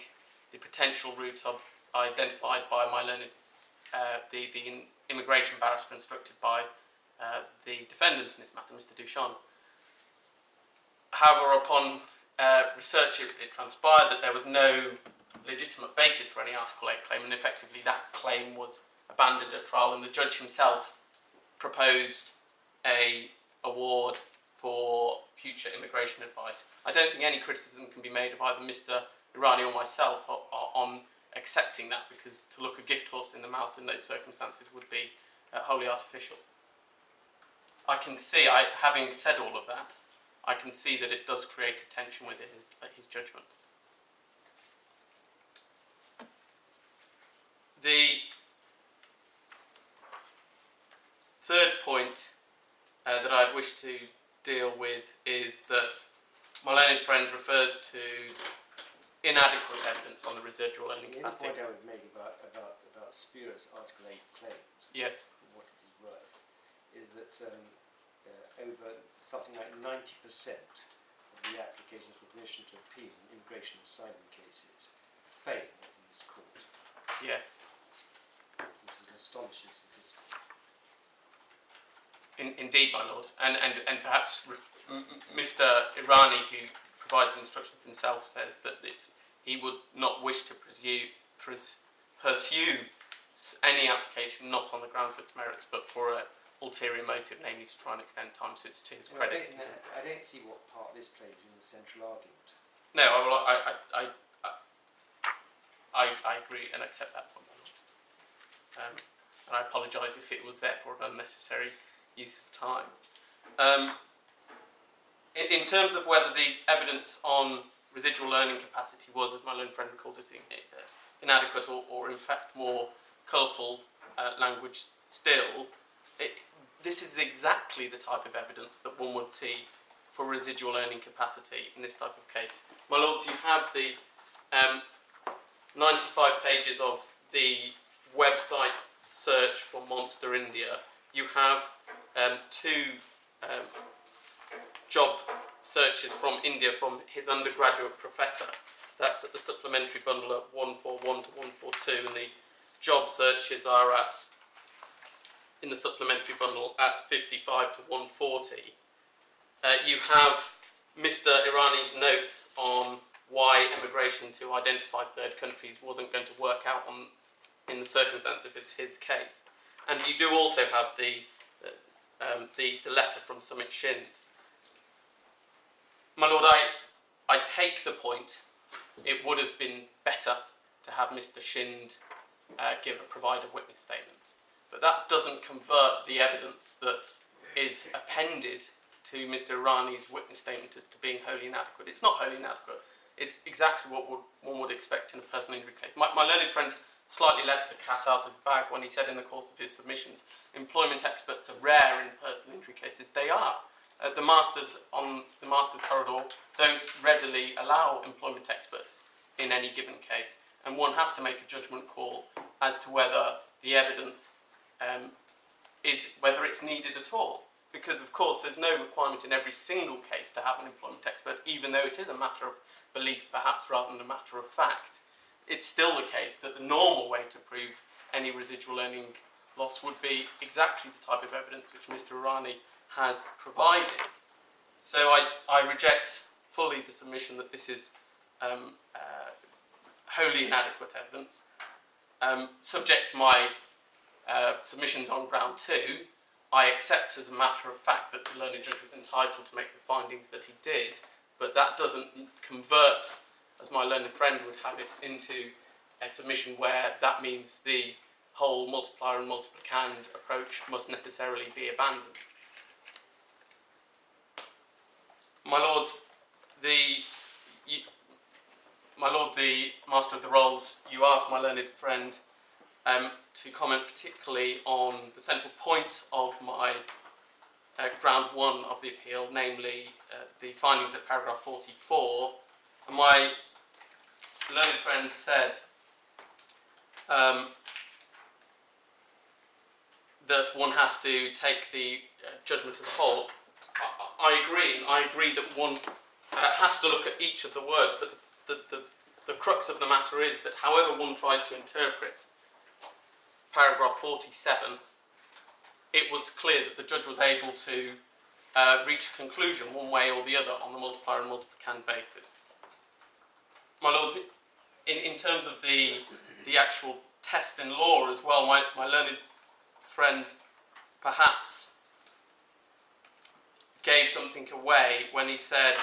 the potential route identified by my learned, the immigration barrister instructed by the defendant in this matter, Mr. Duchon. However, upon research, it transpired that there was no legitimate basis for any Article 8 claim, and effectively that claim was abandoned at trial, and the judge himself proposed a award for future immigration advice. I don't think any criticism can be made of either Mr. Irani or myself on accepting that, because to look a gift horse in the mouth in those circumstances would be wholly artificial. I can see, having said all of that, I can see that it does create a tension within his judgment. The third point that I'd wish to deal with is that my learned friend refers to inadequate evidence on the residual earning The capacity. point I was making about Spira's Article 8 claims, Yes. for what it is worth, is that over something like 90% of the applications for permission to appeal in immigration asylum cases fail in this court, Yes. which is an astonishing statistic. Indeed, my lord, and perhaps Mr. Irani, who provides instructions himself, says that he would not wish to pursue any application not on the grounds of its merits, but for an ulterior motive, namely to try and extend time, so it's to his Well, credit. I don't see what part this plays in the central argument. No, I agree and accept that point, my lord. And I apologise if it was therefore an unnecessary use of time. In terms of whether the evidence on residual learning capacity was, as my learned friend calls it, inadequate or in fact more colourful language still, this is exactly the type of evidence that one would see for residual earning capacity in this type of case. My lords, you have the 95 pages of the website search for Monster India. You have two job searches from India from his undergraduate professor. That's at the supplementary bundle at 141 to 142, and the job searches are in the supplementary bundle at 55 to 140. You have Mr. Irani's notes on why immigration to identified third countries wasn't going to work out in the circumstance of his case. And you do also have the letter from Sumit Shind. My lord, I take the point. It would have been better to have Mr. Shind provide a witness statement. But that doesn't convert the evidence that is appended to Mr. Irani's witness statement as to being wholly inadequate. It's not wholly inadequate. It's exactly what one would expect in a personal injury case. My learned friend slightly let the cat out of the bag when he said in the course of his submissions, employment experts are rare in personal injury cases. They are. The masters on the master's corridor don't readily allow employment experts in any given case, and one has to make a judgment call as to whether the evidence whether it's needed at all. Because of course there's no requirement in every single case to have an employment expert, even though it is a matter of belief perhaps rather than a matter of fact. It's still the case that the normal way to prove any residual earning loss would be exactly the type of evidence which Mr. Irani has provided. So I reject fully the submission that this is wholly inadequate evidence. Subject to my submissions on ground 2, I accept as a matter of fact that the learned judge was entitled to make the findings that he did, but that doesn't convert, as my learned friend would have it, into a submission where that means the whole multiplier and multiplicand approach must necessarily be abandoned. My lords, the Master of the Rolls, you asked my learned friend to comment particularly on the central point of my ground 1 of the appeal, namely the findings at paragraph 44. And my learned friend said that one has to take the judgment as a whole. I agree that one has to look at each of the words, but the crux of the matter is that however one tries to interpret paragraph 47, it was clear that the judge was able to reach a conclusion one way or the other on the multiplier and multiplicand basis. My lords, in terms of the actual test in law as well, my learned friend perhaps gave something away when he said,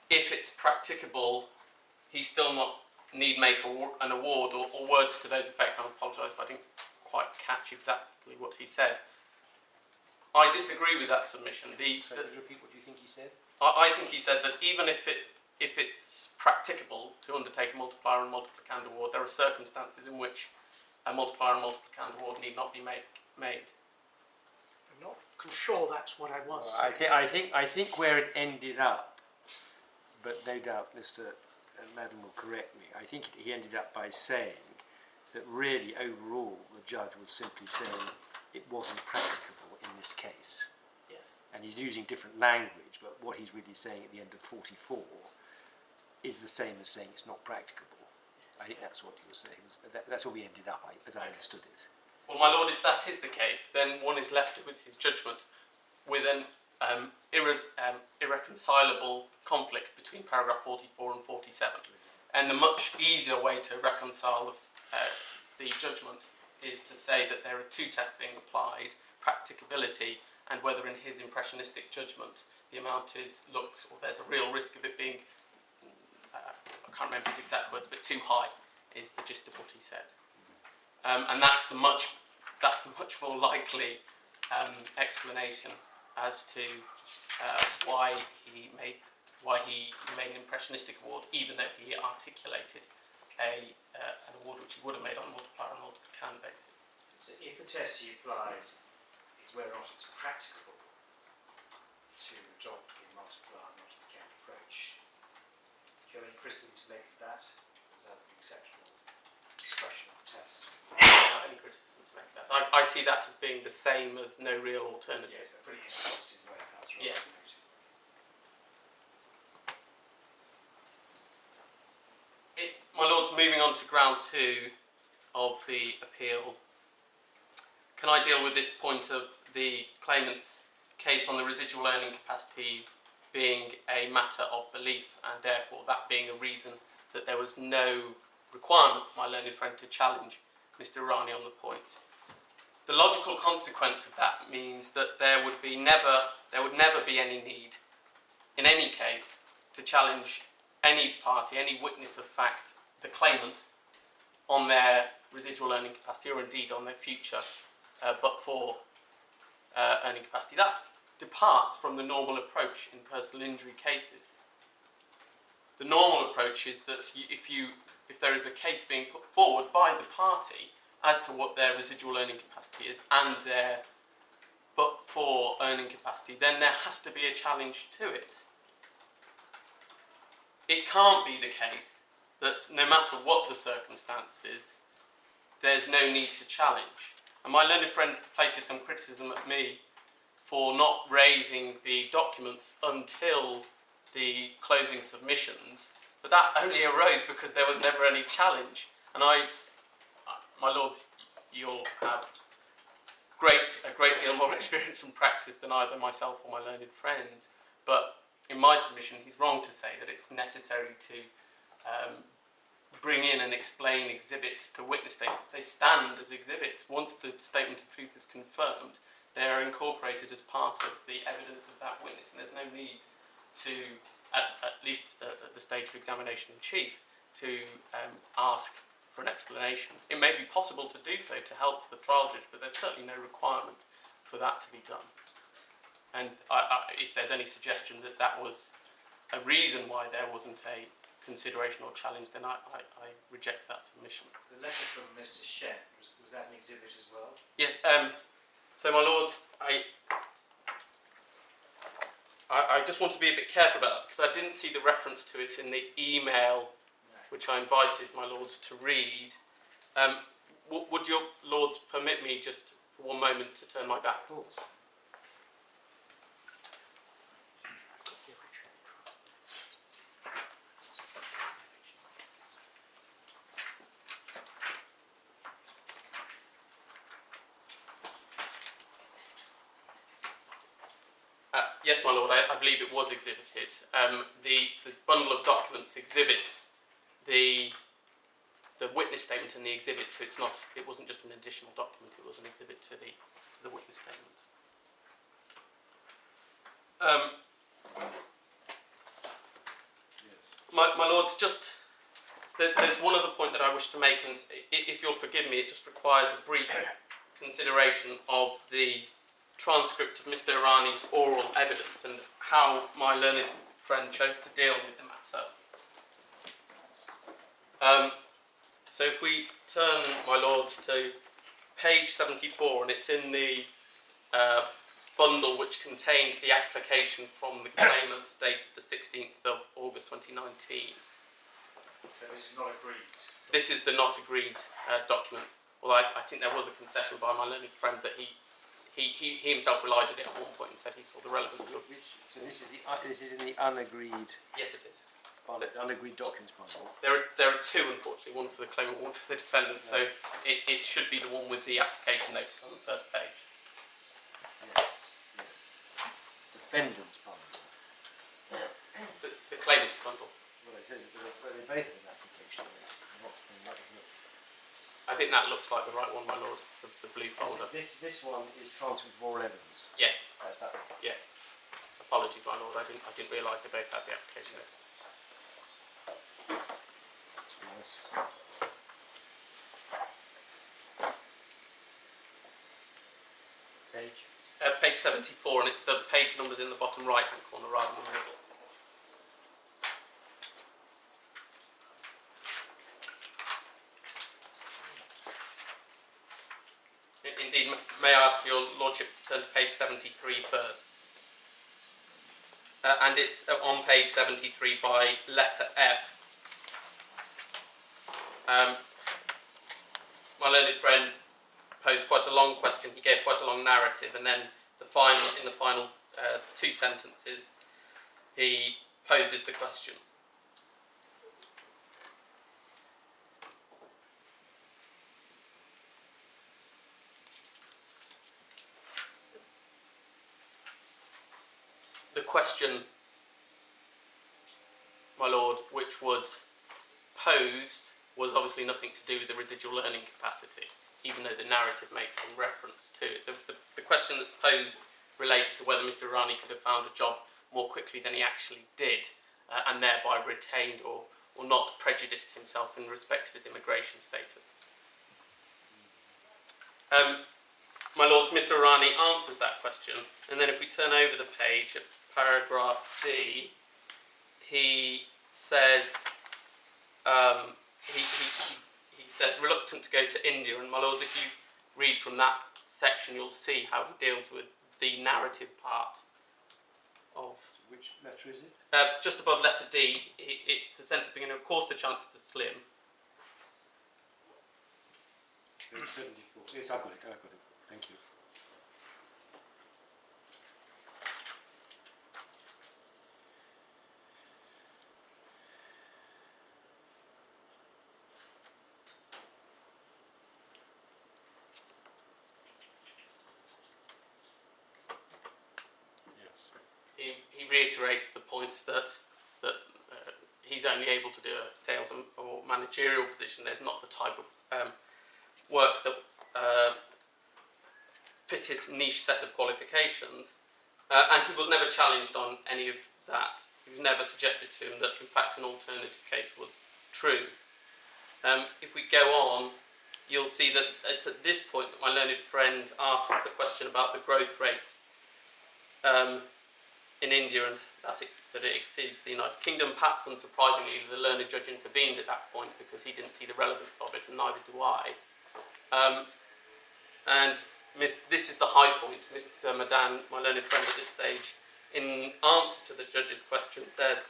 if it's practicable, he still not need make an award, or words to those effect. I apologise if I didn't quite catch exactly what he said. I disagree with that submission. So repeat what you think he said? I think he said that even if it's practicable to undertake a multiplier and multiplicand award, there are circumstances in which a multiplier and multiplicand award need not be made. I'm not sure that's what I was Well, saying. I think where it ended up, but no doubt Mr. Madden will correct me. I think he ended up by saying that really overall the judge was simply saying it wasn't practicable in this case. Yes. And he's using different language, but what he's really saying at the end of 44 is the same as saying it's not practicable. I think that's what he was saying. That's where we ended up, as I understood it. Well, my lord, if that is the case, then one is left with his judgment with an irreconcilable conflict between paragraph 44 and 47. And the much easier way to reconcile the judgment is to say that there are two tests being applied, practicability and whether in his impressionistic judgment the amount looks, or there's a real risk of it being, I can't remember his exact words, but too high is the gist of what he said. And that's the much more likely explanation as to why he made an impressionistic award, even though he articulated an award which he would have made on a multiplier and multiplicand basis. So if the test he applied is whether or not it's practicable to adopt the multiplier and multiplicand approach, do you have any criticism to make of that? Is that an acceptable expression of the test? Not any criticism to make that. I see that as being the same as no real alternative. Yeah, pretty in a positive way, perhaps. Yes. My Lords, moving on to ground 2 of the appeal, can I deal with this point of the claimant's case on the residual earning capacity being a matter of belief, and therefore that being a reason that there was no requirement for my learned friend to challenge Mr. Irani on the point? The logical consequence of that means that there would never be any need, in any case, to challenge any party, any witness of fact, the claimant, on their residual earning capacity, or indeed on their future but for earning capacity. That departs from the normal approach in personal injury cases. The normal approach is that if there is a case being put forward by the party as to what their residual earning capacity is and their but for earning capacity, then there has to be a challenge to it. It can't be the case that no matter what the circumstances, there's no need to challenge. And my learned friend places some criticism at me for not raising the documents until the closing submissions, but that only arose because there was never any challenge. And my lords, you'll have a great deal more experience and practice than either myself or my learned friend, but in my submission he's wrong to say that it's necessary to bring in and explain exhibits to witness statements. They stand as exhibits. Once the statement of truth is confirmed, they are incorporated as part of the evidence of that witness, and there's no need to, at least at the stage of examination in chief, to ask for an explanation. It may be possible to do so to help the trial judge, but there's certainly no requirement for that to be done. And if there's any suggestion that that was a reason why there wasn't a consideration or challenge, then I reject that submission. The letter from Mr. Shen, was that an exhibit as well? Yes. So, my lords, I just want to be a bit careful about that, because I didn't see the reference to it in the email which I invited my lords to read. Would your lords permit me just for one moment to turn my back? Of course. Yes, my lord, I believe it was exhibited. The bundle of documents exhibits the witness statement and the exhibit, so it wasn't just an additional document, it was an exhibit to the witness statement. My lords, just there's one other point that I wish to make, and if you'll forgive me, it just requires a brief consideration of the transcript of Mr. Irani's oral evidence and how my learned friend chose to deal with the matter. So if we turn, my lords, to page 74, and it's in the bundle which contains the application from the claimant dated the 16th of August 2019. So this is not agreed. This is the not agreed document. Although I think there was a concession by my learned friend that he himself relied on it at one point and said he saw the relevance of. So this is in the unagreed Yes, it is. unagreed documents bundle. There are two, unfortunately, one for the claimant, one for the defendant. So it should be the one with the application notice on the first page. Yes. Defendant's bundle. The claimant's bundle. Well, they said they both have an application. I think that looks like the right one, my lord. The blue folder. This one is transcript of oral evidence. Yes. That's that one. Yes. Apologies, my lord. I didn't realise they both had the application notice. Yes. Page. Page 74, and it's the page numbers in the bottom right-hand corner rather than the middle. Indeed, may I ask your lordship to turn to page 73 first? And it's on page 73 by letter F. My learned friend posed quite a long question. He gave quite a long narrative, and then in the final two sentences, he poses the question. The question, my lord, which was posed was obviously nothing to do with the residual learning capacity, even though the narrative makes some reference to it. The question that's posed relates to whether Mr. Irani could have found a job more quickly than he actually did, and thereby retained or not prejudiced himself in respect of his immigration status. My lords, Mr. Irani answers that question, and then if we turn over the page at paragraph D, he says he says reluctant to go to India, and my lords, if you read from that section, you'll see how he deals with the narrative part of. Which letter is it? Just above letter D, it's a sentence beginning. Of course, the chances are slim. Page 74. Yes, I've got it. Thank you. He reiterates the points that he's only able to do a sales or managerial position. There's not the type of work that fit his niche set of qualifications, and he was never challenged on any of that. It was never suggested to him that, in fact, an alternative case was true. If we go on, you'll see that it's at this point that my learned friend asks the question about the growth rates in India, and that it exceeds the United Kingdom. Perhaps unsurprisingly, the learned judge intervened at that point because he didn't see the relevance of it, and neither do I. This is the high point. Mr. Madan, my learned friend at this stage, in answer to the judge's question, says,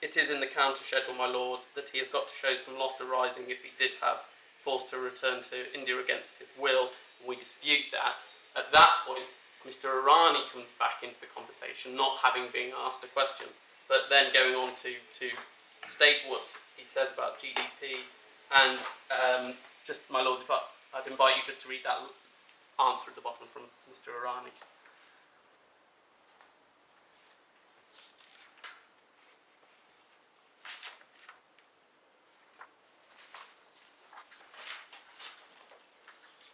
"It is in the counter schedule, my lord, that he has got to show some loss arising if he did have forced to return to India against his will. We dispute that." At that point, Mr. Irani comes back into the conversation, not having been asked a question, but then going on to state what he says about GDP. And just, my lord, if I'd invite you just to read that answer at the bottom from Mr. Irani.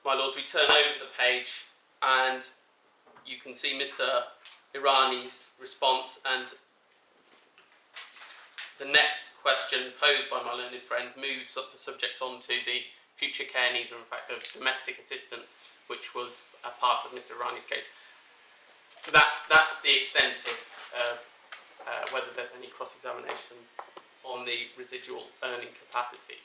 My lords, we turn over the page and you can see Mr. Irani's response, and the next question posed by my learned friend moves up the subject onto the future care needs, or in fact of domestic assistance, which was a part of Mr. Irani's case. That's the extent of whether there's any cross-examination on the residual earning capacity.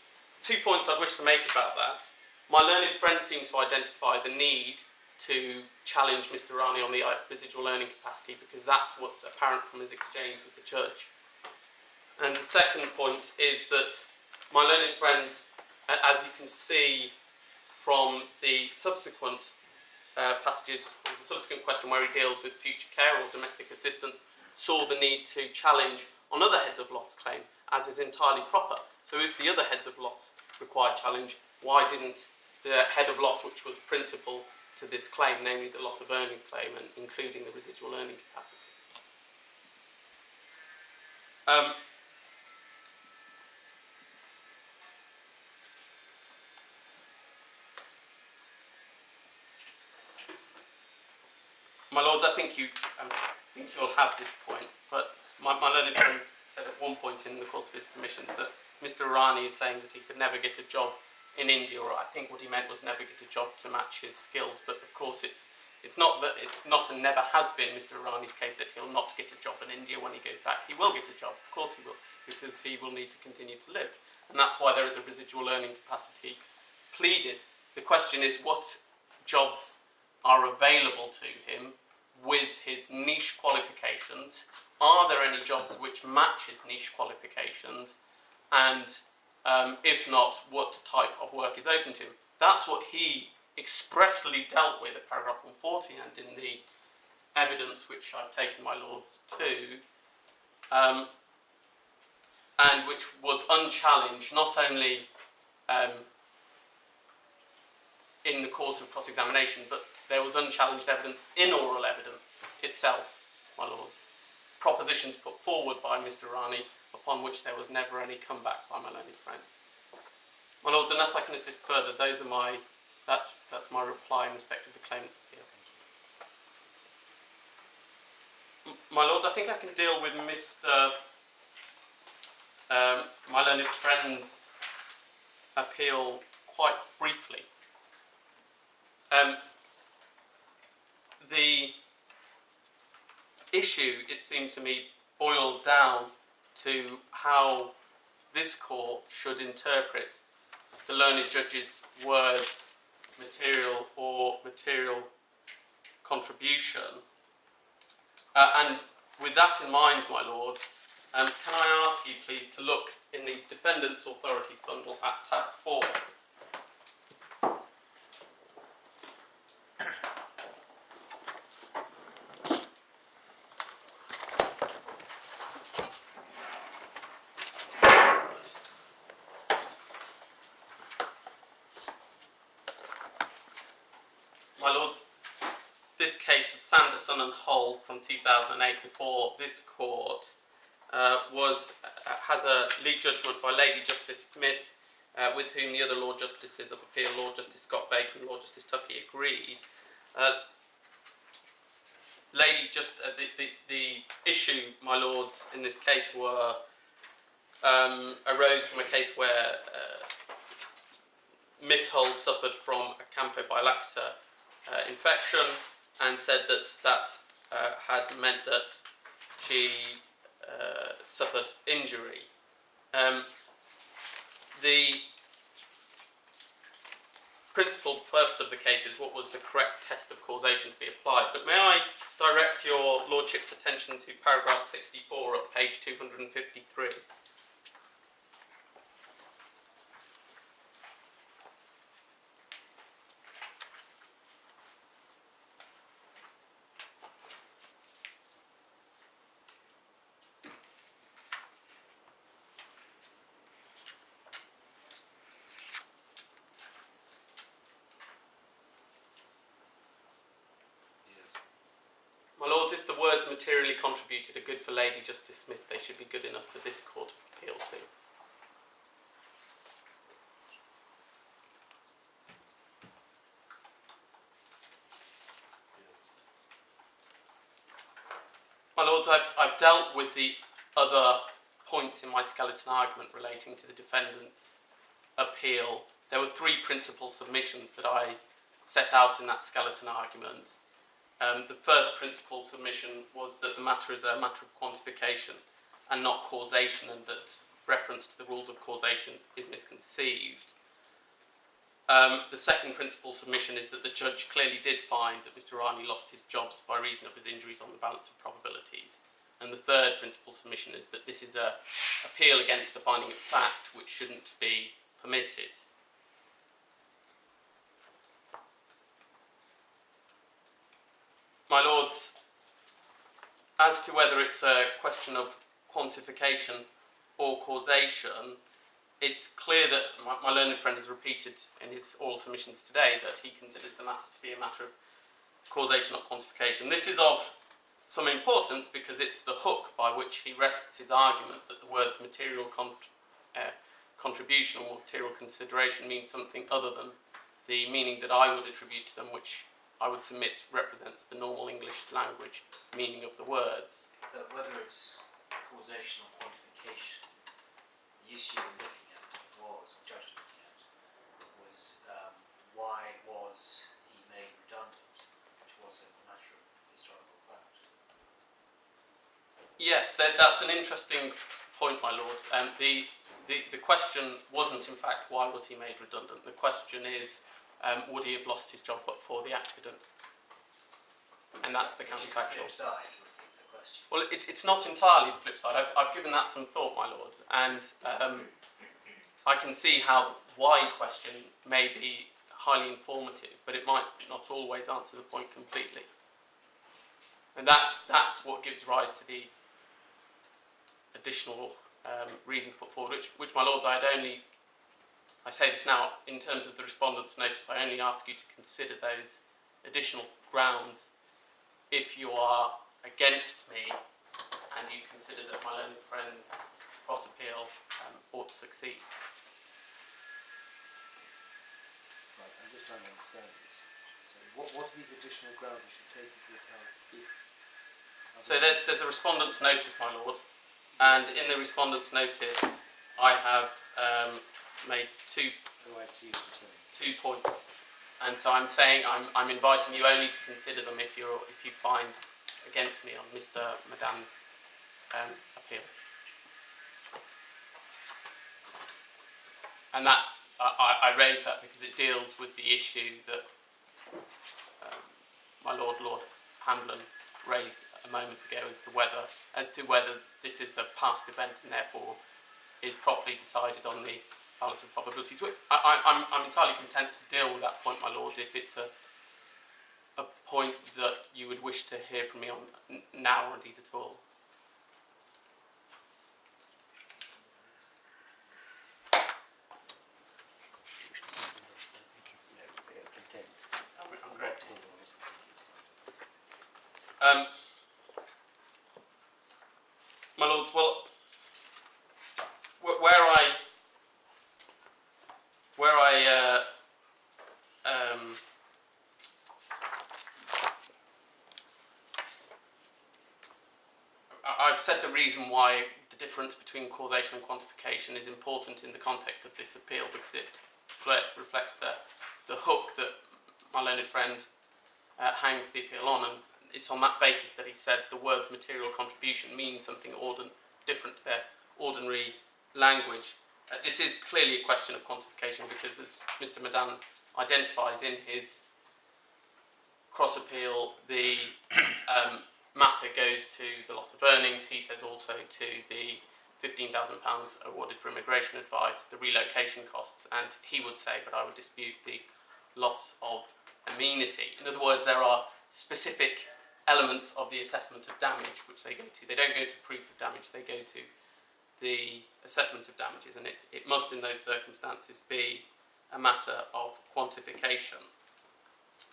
2 points I wish to make about that. My learned friend seemed to identify the need to challenge Mr. Irani on the residual earning capacity because that's what's apparent from his exchange with the judge. And the second point is that my learned friend, as you can see from the subsequent passages, the subsequent question where he deals with future care or domestic assistance, saw the need to challenge on other heads of loss claim, as is entirely proper. So if the other heads of loss required challenge, why didn't the head of loss, which was principal to this claim, namely the loss of earnings claim, and including the residual earning capacity? My lords, I think you'll have this point, but my learned friend said at one point in the course of his submissions that Mr. Irani is saying that he could never get a job in India, or I think what he meant was never get a job to match his skills. But of course, it's not and never has been Mr. Irani's case that he'll not get a job in India when he goes back. He will get a job, of course he will, because he will need to continue to live, and that's why there is a residual earning capacity pleaded. The question is what jobs are available to him with his niche qualifications. Are there any jobs which match his niche qualifications? And if not, what type of work is open to him? That's what he expressly dealt with at paragraph 140 and in the evidence which I've taken my lords to, and which was unchallenged not only in the course of cross-examination, but there was unchallenged evidence in oral evidence itself, my lords. Propositions put forward by Mr. Irani upon which there was never any comeback by my learned friends. My lords, unless I can assist further, that's my reply in respect of the claimant's appeal. My lords, I think I can deal with my learned friend's appeal quite briefly. The issue, it seemed to me, boiled down to how this court should interpret the learned judge's words, material or material contribution. And with that in mind, my lord, can I ask you please to look in the Defendant's Authorities bundle at tab 4. My lord, this case of Sanderson and Hull from 2008 before this court has a lead judgment by Lady Justice Smith, with whom the other Lord Justices of Appeal, Lord Justice Scott Bacon and Lord Justice Tuckey, agreed. The issue, my lords, in this case arose from a case where Miss Hull suffered from a Campylobacter infection, and said that had meant that she suffered injury. The principal purpose of the case is what was the correct test of causation to be applied. But may I direct your lordship's attention to paragraph 64 at page 253. My lords, if the words materially contributed are good for Lady Justice Smith, they should be good enough for this court of appeal too. My Lords, I've dealt with the other points in my skeleton argument relating to the defendant's appeal. There were three principal submissions that I set out in that skeleton argument. The first principal submission was that the matter is a matter of quantification and not causation, and that reference to the rules of causation is misconceived. The second principal submission is that the judge clearly did find that Mr. Irani lost his jobs by reason of his injuries on the balance of probabilities. And the third principal submission is that this is an appeal against a finding of fact which shouldn't be permitted. My Lords, as to whether it's a question of quantification or causation, it's clear that my learned friend has repeated in his oral submissions today that he considers the matter to be a matter of causation, not quantification. This is of some importance because it's the hook by which he rests his argument that the words material contribution or material consideration means something other than the meaning that I would attribute to them, which I would submit represents the normal English language meaning of the words. Whether it's causation or quantification, the issue we're looking at was, the judge looking at, was why was he made redundant, which was a matter of historical fact. Yes, that's an interesting point, my Lord. The question wasn't, in fact, why was he made redundant? The question is, would he have lost his job but for the accident? And that's the counterfactual. Side of the question. Well, it's not entirely the flip side. I've given that some thought, my Lord, and I can see how the why question may be highly informative, but it might not always answer the point completely. And that's what gives rise to the additional reasons put forward, which my Lords, I say this now, in terms of the respondent's notice, I only ask you to consider those additional grounds if you are against me and you consider that my learned friend's cross-appeal ought to succeed. Right, I'm just trying to understand this. So what are these additional grounds we should take into account if... So there's a respondent's notice, my Lord, and in the respondent's notice I have made two points, and so I'm saying I'm inviting you only to consider them if you find against me on Mr. Madan's appeal, and that I raise that because it deals with the issue that my Lord Hamblen raised a moment ago as to whether this is a past event and therefore is properly decided on the balance of probabilities. I'm entirely content to deal with that point, my Lord, if it's a point that you would wish to hear from me on now or indeed at all. My Lords, well, I've said the reason why the difference between causation and quantification is important in the context of this appeal, because it reflects the hook that my learned friend hangs the appeal on, and it's on that basis that he said the words material contribution mean something different to their ordinary language. This is clearly a question of quantification because, as Mr. Madan identifies in his cross-appeal, the matter goes to the loss of earnings. He says also to the £15,000 awarded for immigration advice, the relocation costs, and he would say, but I would dispute, the loss of amenity. In other words, there are specific elements of the assessment of damage which they go to. They don't go to proof of damage, they go to the assessment of damages, and it must in those circumstances be a matter of quantification.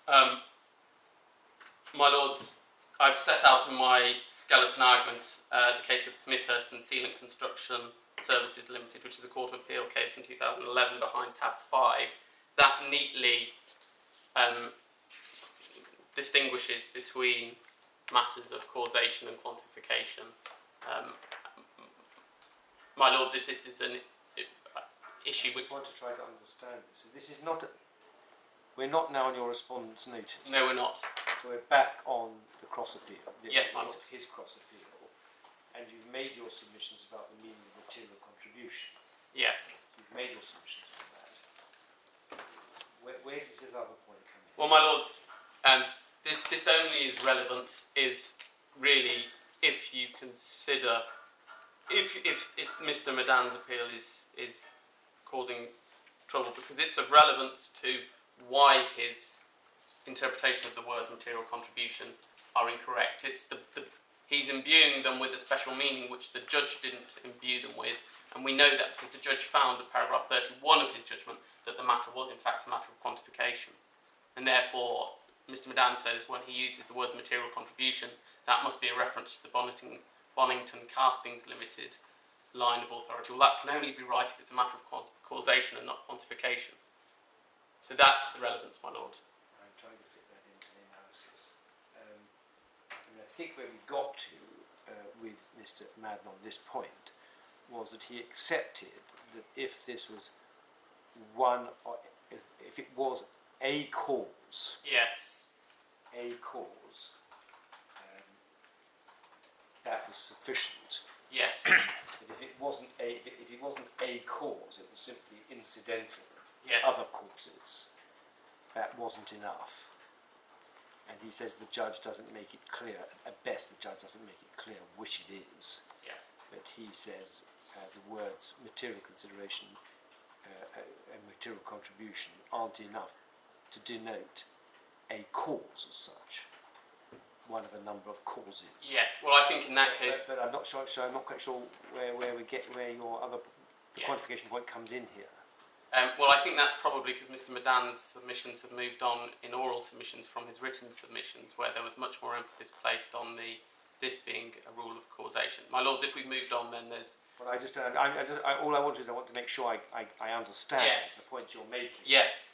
My Lords, I've set out in my skeleton arguments the case of Smithhurst and Sealant Construction Services Limited, which is a Court of Appeal case from 2011 behind tab 5. That neatly distinguishes between matters of causation and quantification. My Lords, if this is an issue I which... just want to try to understand this. This is not... we're not now on your respondent's notice. No, we're not. So we're back on the cross appeal. Yes, my lord. His cross appeal. And you've made your submissions about the meaning of material contribution. Yes. You've made your submissions on that. Where does this other point come in? Well, my Lords, this only is relevant is really if you consider if Mr. Madan's appeal is causing trouble, because it's of relevance to why his interpretation of the words material contribution are incorrect. It's he's imbuing them with a special meaning which the judge didn't imbue them with, and we know that because the judge found in paragraph 31 of his judgment that the matter was in fact a matter of quantification, and therefore Mr. Madan says when he uses the words material contribution, that must be a reference to the Bonington Castings Limited line of authority. Well, that can only be right if it's a matter of causation and not quantification. So that's the relevance, my Lord. I'm trying to fit that into the analysis. I think where we got to with Mr. Madden on this point was that he accepted that if this was if it was a cause, Yes. That was sufficient. Yes. But if it wasn't a cause, it was simply incidental. Yes. Other causes, that wasn't enough. And he says the judge doesn't make it clear, at best the judge doesn't make it clear which it is. Yeah. But he says the words material consideration and material contribution aren't enough to denote a cause as such, one of a number of causes. Yes. Well, I think in that case... But I'm not sure, so I'm not quite sure where your other Yes. quantification point comes in here. well, I think that's probably because Mr. Madan's submissions have moved on in oral submissions from his written submissions, where there was much more emphasis placed on this being a rule of causation. My Lords, if we've moved on, then there's... But all I want to make sure I understand Yes. the points you're making. Yes.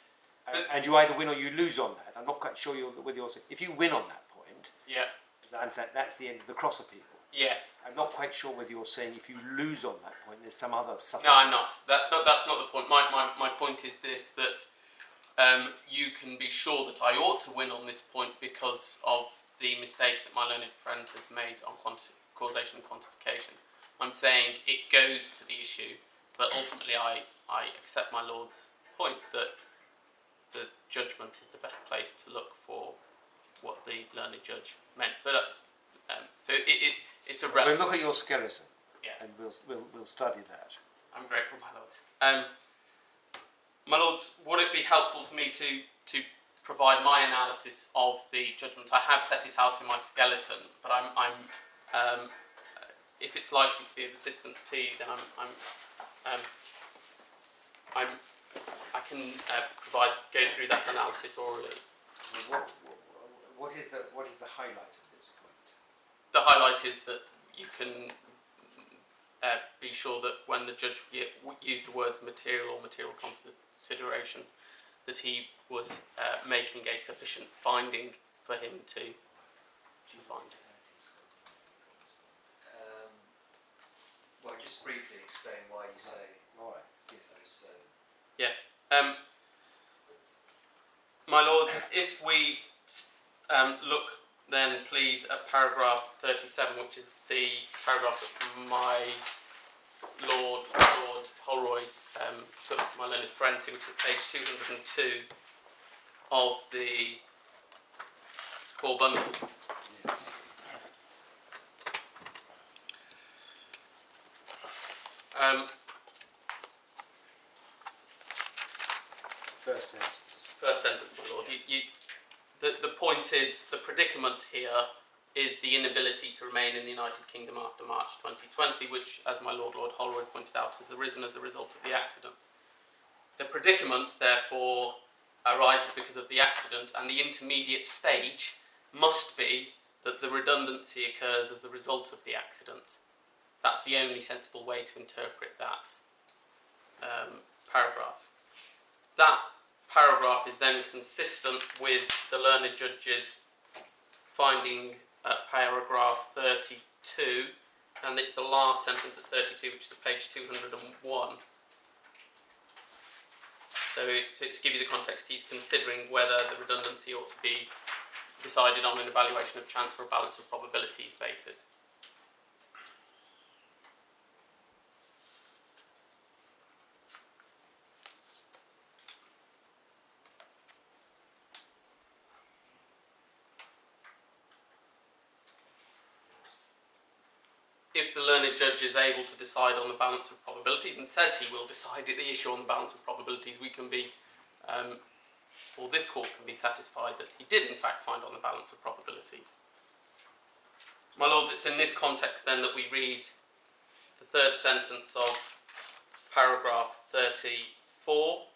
And you either win or you lose on that. I'm not quite sure whether you're saying, if you win on that point, Yeah. as I understand, that's the end of the cross appeal. Yes. I'm not quite sure whether you're saying if you lose on that point, there's some other subtle... No, I'm not. That's not the point. My point is this, that you can be sure that I ought to win on this point because of the mistake that my learned friend has made on causation and quantification. I'm saying it goes to the issue, but ultimately I accept my Lord's point that the judgment is the best place to look for what the learned judge meant. But so it's a We'll relevant... look at your skeleton, Yeah. and we'll study that. I'm grateful, my Lords. My Lords, would it be helpful for me to provide my analysis of the judgment? I have set it out in my skeleton, but I'm if it's likely to be of assistance to you, then I can go through that analysis orally. What is the highlight of this point? The highlight is that you can be sure that when the judge used the words material or material consideration, that he was making a sufficient finding for him to find. Well, just briefly explain why you say All right. Yes. those. Yes. My Lords, if we look then please at paragraph 37, which is the paragraph that my Lord Holroyde took my learned friend to, which is page 202 of the core bundle. First sentence. First sentence, my Lord. The point is, the predicament here is the inability to remain in the United Kingdom after March 2020, which, as my Lord Holroyde pointed out, has arisen as a result of the accident. The predicament, therefore, arises because of the accident, and the intermediate stage must be that the redundancy occurs as a result of the accident. That's the only sensible way to interpret that paragraph. That paragraph is then consistent with the learned judge's finding at paragraph 32, and it's the last sentence at 32, which is at page 201. So to give you the context, he's considering whether the redundancy ought to be decided on an evaluation of chance or a balance of probabilities basis. If the learned judge is able to decide on the balance of probabilities and says he will decide the issue on the balance of probabilities, we can be, or this court can be satisfied that he did in fact find on the balance of probabilities. My lords, it's in this context then that we read the third sentence of paragraph 34,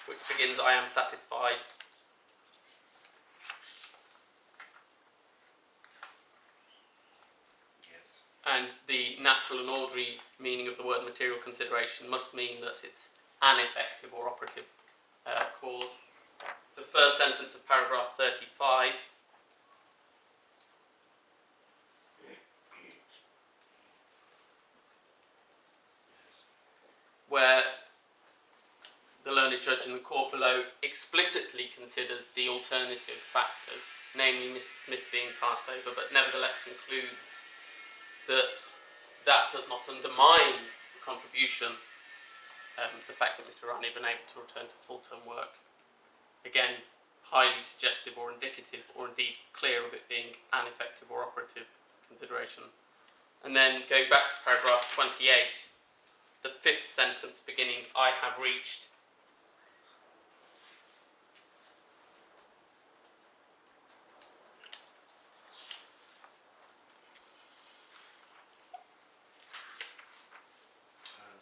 which begins, "I am satisfied." And the natural and ordinary meaning of the word material consideration must mean that it's an effective or operative cause. The first sentence of paragraph 35 where the learned judge in the court below explicitly considers the alternative factors, namely Mr. Smith being passed over, but nevertheless concludes that does not undermine the contribution, the fact that Mr. Irani had been able to return to full-term work. Again, highly suggestive or indicative, or indeed clear of it being an effective or operative consideration. And then going back to paragraph 28, the fifth sentence beginning, "I have reached."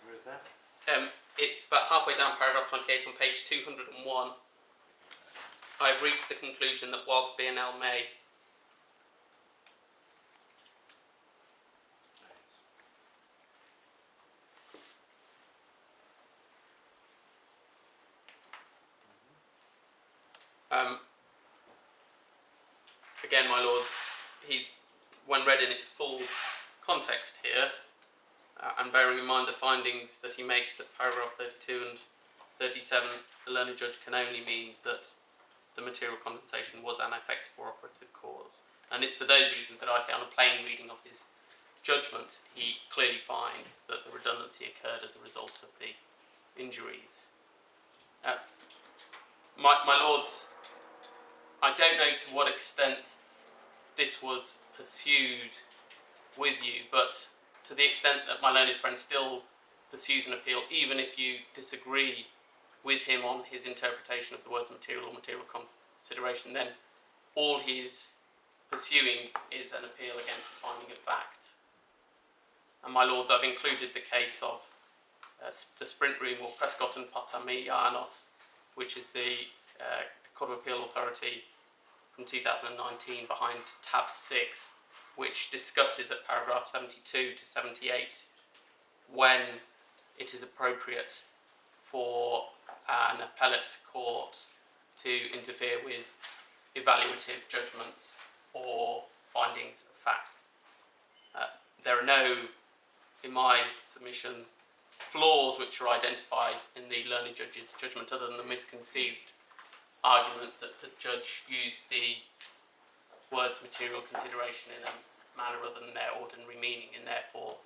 Where is that? It's about halfway down paragraph 28 on page 201. "I've reached the conclusion that whilst B&L may again, my lords, when read in its full context here, and bearing in mind the findings that he makes at paragraph 32 and 37, the learned judge can only mean that the material condensation was an effective or operative cause. And it's for those reasons that I say, on a plain reading of his judgment, he clearly finds that the redundancy occurred as a result of the injuries. My lords, I don't know to what extent this was pursued with you, but to the extent that my learned friend still pursues an appeal, even if you disagree with him on his interpretation of the words material or material consideration, then all he's pursuing is an appeal against the finding of fact. And my lords, I've included the case of the Sprint Room or Prescott and Potamianos, which is the Court of Appeal Authority from 2019 behind tab 6, which discusses at paragraph 72 to 78 when it is appropriate for an appellate court to interfere with evaluative judgments or findings of fact. There are no, in my submission, flaws which are identified in the learned judge's judgment other than the misconceived argument that the judge used the words material consideration in a manner other than their ordinary meaning, and therefore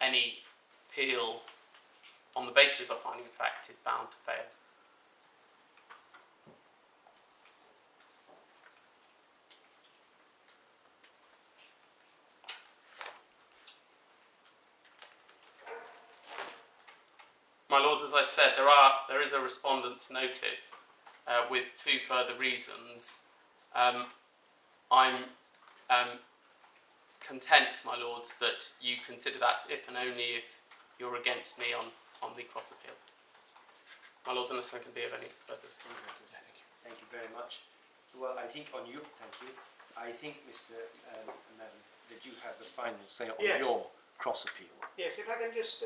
any appeal on the basis of a finding of fact is bound to fail. My lords, as I said, there is a respondent's notice with two further reasons. I'm content, my lords, that you consider that if and only if you're against me on the cross appeal. My lords, unless I can be of any further assistance. Thank you very much. Well, I think on you, thank you. I think, Mr. Madam, that you have the final say on your cross appeal. Yes, if I can just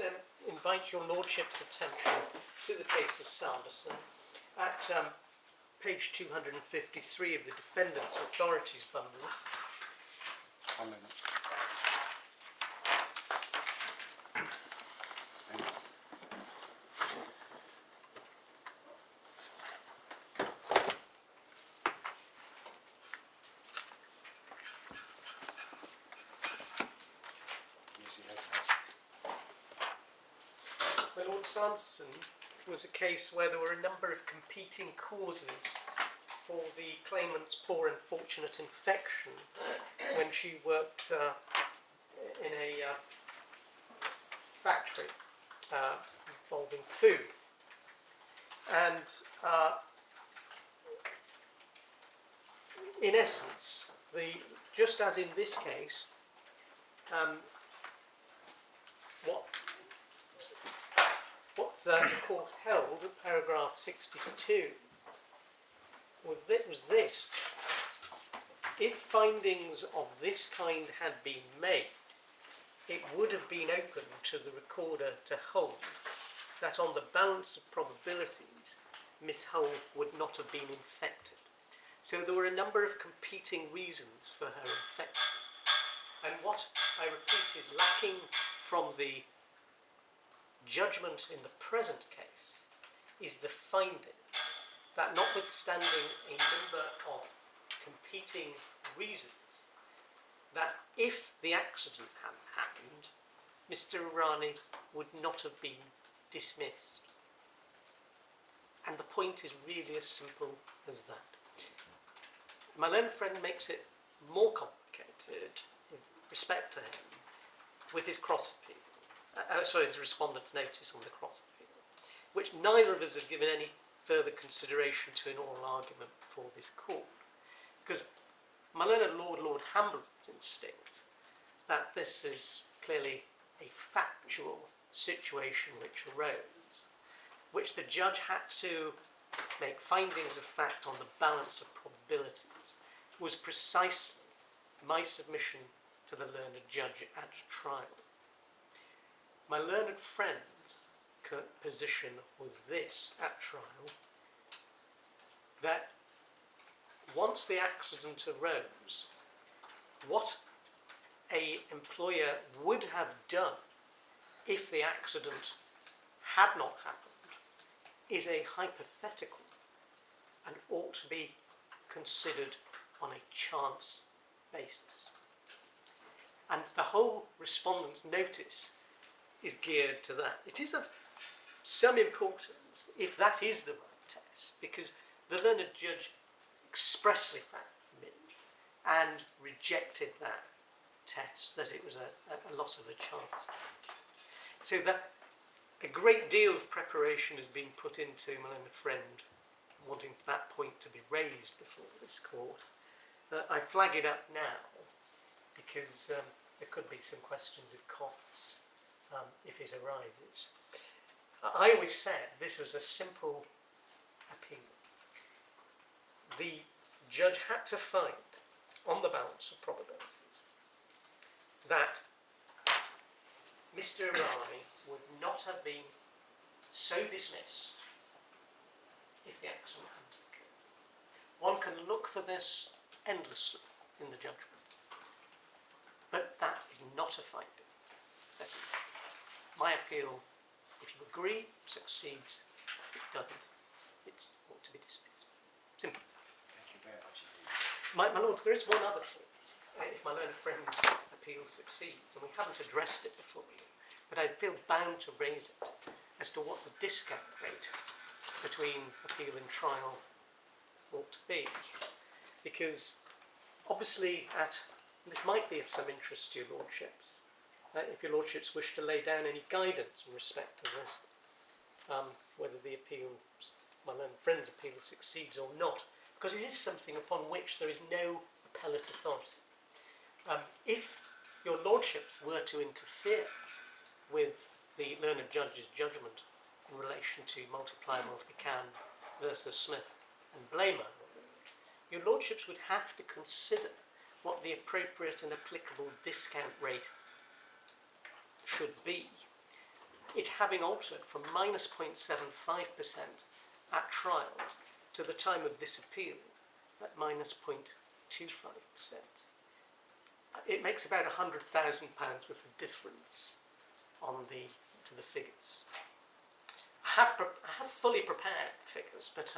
invite your Lordship's attention to the case of Sanderson. At page 253 of the Defendant's Authorities bundle. 1 minute. My Lord Sanson was a case where there were a number of competing causes for the claimant's poor and fortunate infection when she worked in a factory involving food. And in essence, just as in this case, what the court held at paragraph 62 was this. If findings of this kind had been made, it would have been open to the recorder to hold that on the balance of probabilities, Miss Hull would not have been infected. So there were a number of competing reasons for her infection. And what, I repeat, is lacking from the judgment in the present case is the finding that, notwithstanding a number of competing reasons, that if the accident hadn't happened, Mr. Irani would not have been dismissed. And the point is really as simple as that. My learned friend makes it more complicated with respect to him with his cross appeal. His respondent's notice on the cross appeal, which neither of us have given any further consideration to in oral argument before this court. Because my learned Lord Hamblen's instinct that this is clearly a factual situation which arose, which the judge had to make findings of fact on the balance of probabilities, was precisely my submission to the learned judge at trial. My learned friend's position was this at trial, that once the accident arose, what an employer would have done if the accident had not happened is a hypothetical and ought to be considered on a chance basis. And the whole respondent's notice is geared to that. It is of some importance if that is the right test, because the learned judge expressly found for me and rejected that test, that it was a loss of a chance test. So that a great deal of preparation has been put into my learned friend wanting that point to be raised before this court. I flag it up now because there could be some questions of costs if it arises. I always said this was a simple appeal. The judge had to find, on the balance of probabilities, that Mr. Irani would not have been so dismissed if the accident hadn't occurred. One can look for this endlessly in the judgment, but that is not a finding. That is, my appeal, if you agree, succeeds. If it doesn't, it's ought to be dismissed. Simple as that. Thank you very much indeed. My lords, there is one other thing. If my learned friend's appeal succeeds, and we haven't addressed it before you, but I feel bound to raise it as to what the discount rate between appeal and trial ought to be. Because obviously, this might be of some interest to your lordships, if your lordships wish to lay down any guidance in respect to this, whether the appeal, my learned friend's appeal, succeeds or not, because it is something upon which there is no appellate authority. If your lordships were to interfere with the learned judge's judgment in relation to multiply multiplicand versus Smith and Blamire Award, your lordships would have to consider what the appropriate and applicable discount rate should be. It having altered from -0.75% at trial to the time of this appeal at minus 0.25%. It makes about £100,000 worth of difference to the figures. I have fully prepared the figures, but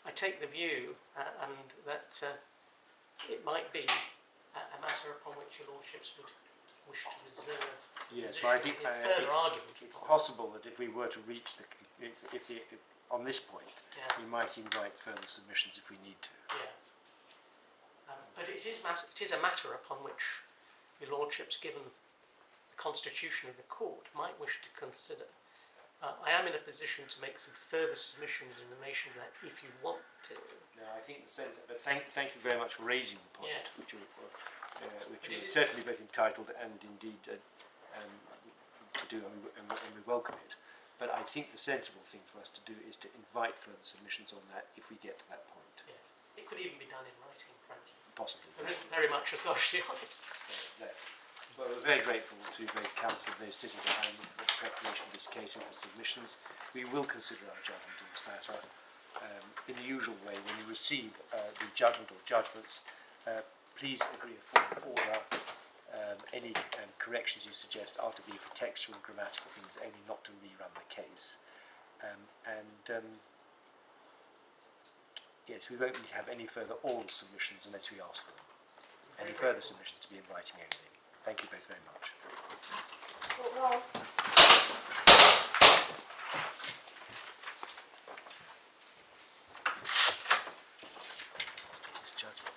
I take the view that it might be a matter upon which your lordships would wish to reserve. Yes, well, I think further argument. it's possible that if we were to reach on this point, Yeah. we might invite further submissions if we need to. Yeah. But it is a matter upon which your lordships, given the constitution of the court, might wish to consider. I am in a position to make some further submissions in relation to that if you want to. No, I think the same. But thank you very much for raising the point, Yeah. which you're certainly both entitled and indeed to do, and we welcome it. But I think the sensible thing for us to do is to invite further submissions on that if we get to that point. Yeah. It could even be done in writing, frankly. Possibly. There isn't very much authority on it. Yeah, exactly. Well, we're very grateful to both counsel and those sitting behind me for the preparation of this case and for submissions. We will consider our judgment in this matter in the usual way. When you receive the judgment or judgments, please agree a full order. Any corrections you suggest are to be for textual and grammatical things, only not to rerun the case. Yes, we won't need to have any further oral submissions unless we ask for them. Any further submissions to be in writing only. Thank you both very much. This judgment.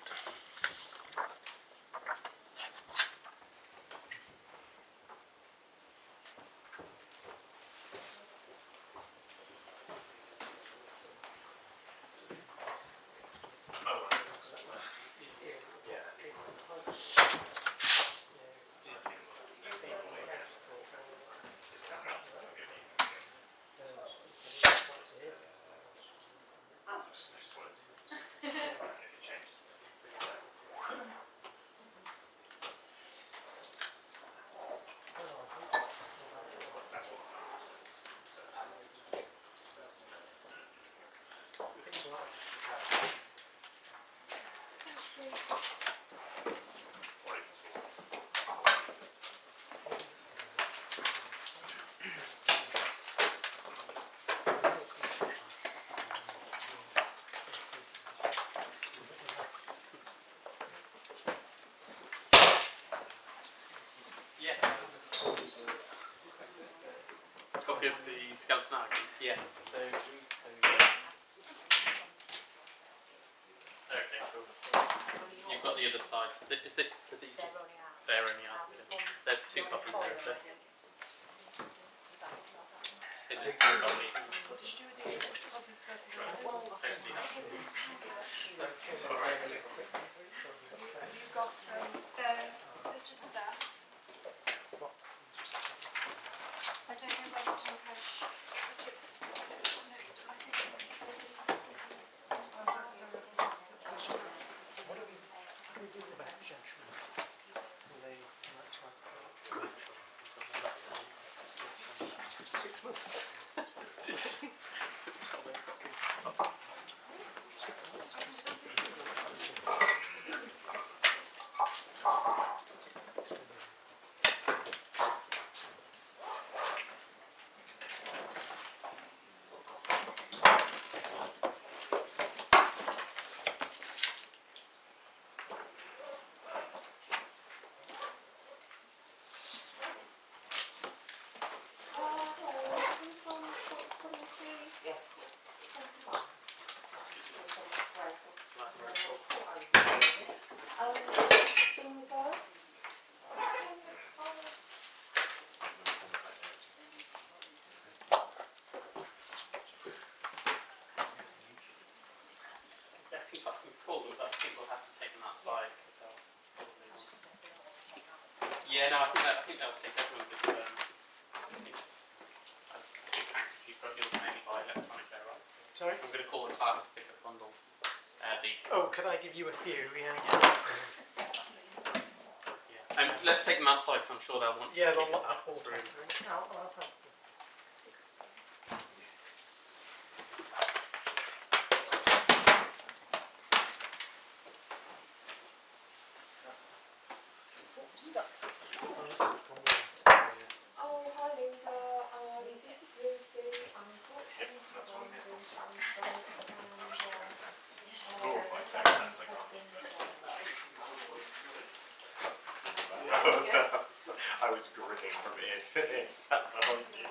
Copy of the skeleton arguments, yes. So, okay, cool. You've got the other side. So is this? Are these just, they're only asking. There's two copies there. So. There's two copies. You've got they're just there. I don't know whether to encourage. What do we do about judgment? Will they like to have 6 months? Yeah, no, I think they'll take everyone with I think you've got your maybe by electronic there, right? Sorry? I'm going to call the clerk to pick up bundle. Oh, could I give you a few? Yeah. Let's take them outside because I'm sure they'll want to Yeah, kick they'll us lock out the of this portal. room. Oh, hi Linda. This is Lucy. I'm talking that's what I meant. I was grinning from ear to ear, sat behind you.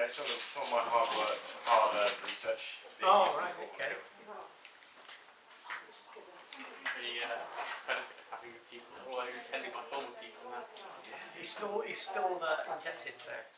Just, some of my hard work, hard-earned research. Oh, right, okay. The benefit of having people, although depending on former people now. He's still indebted though.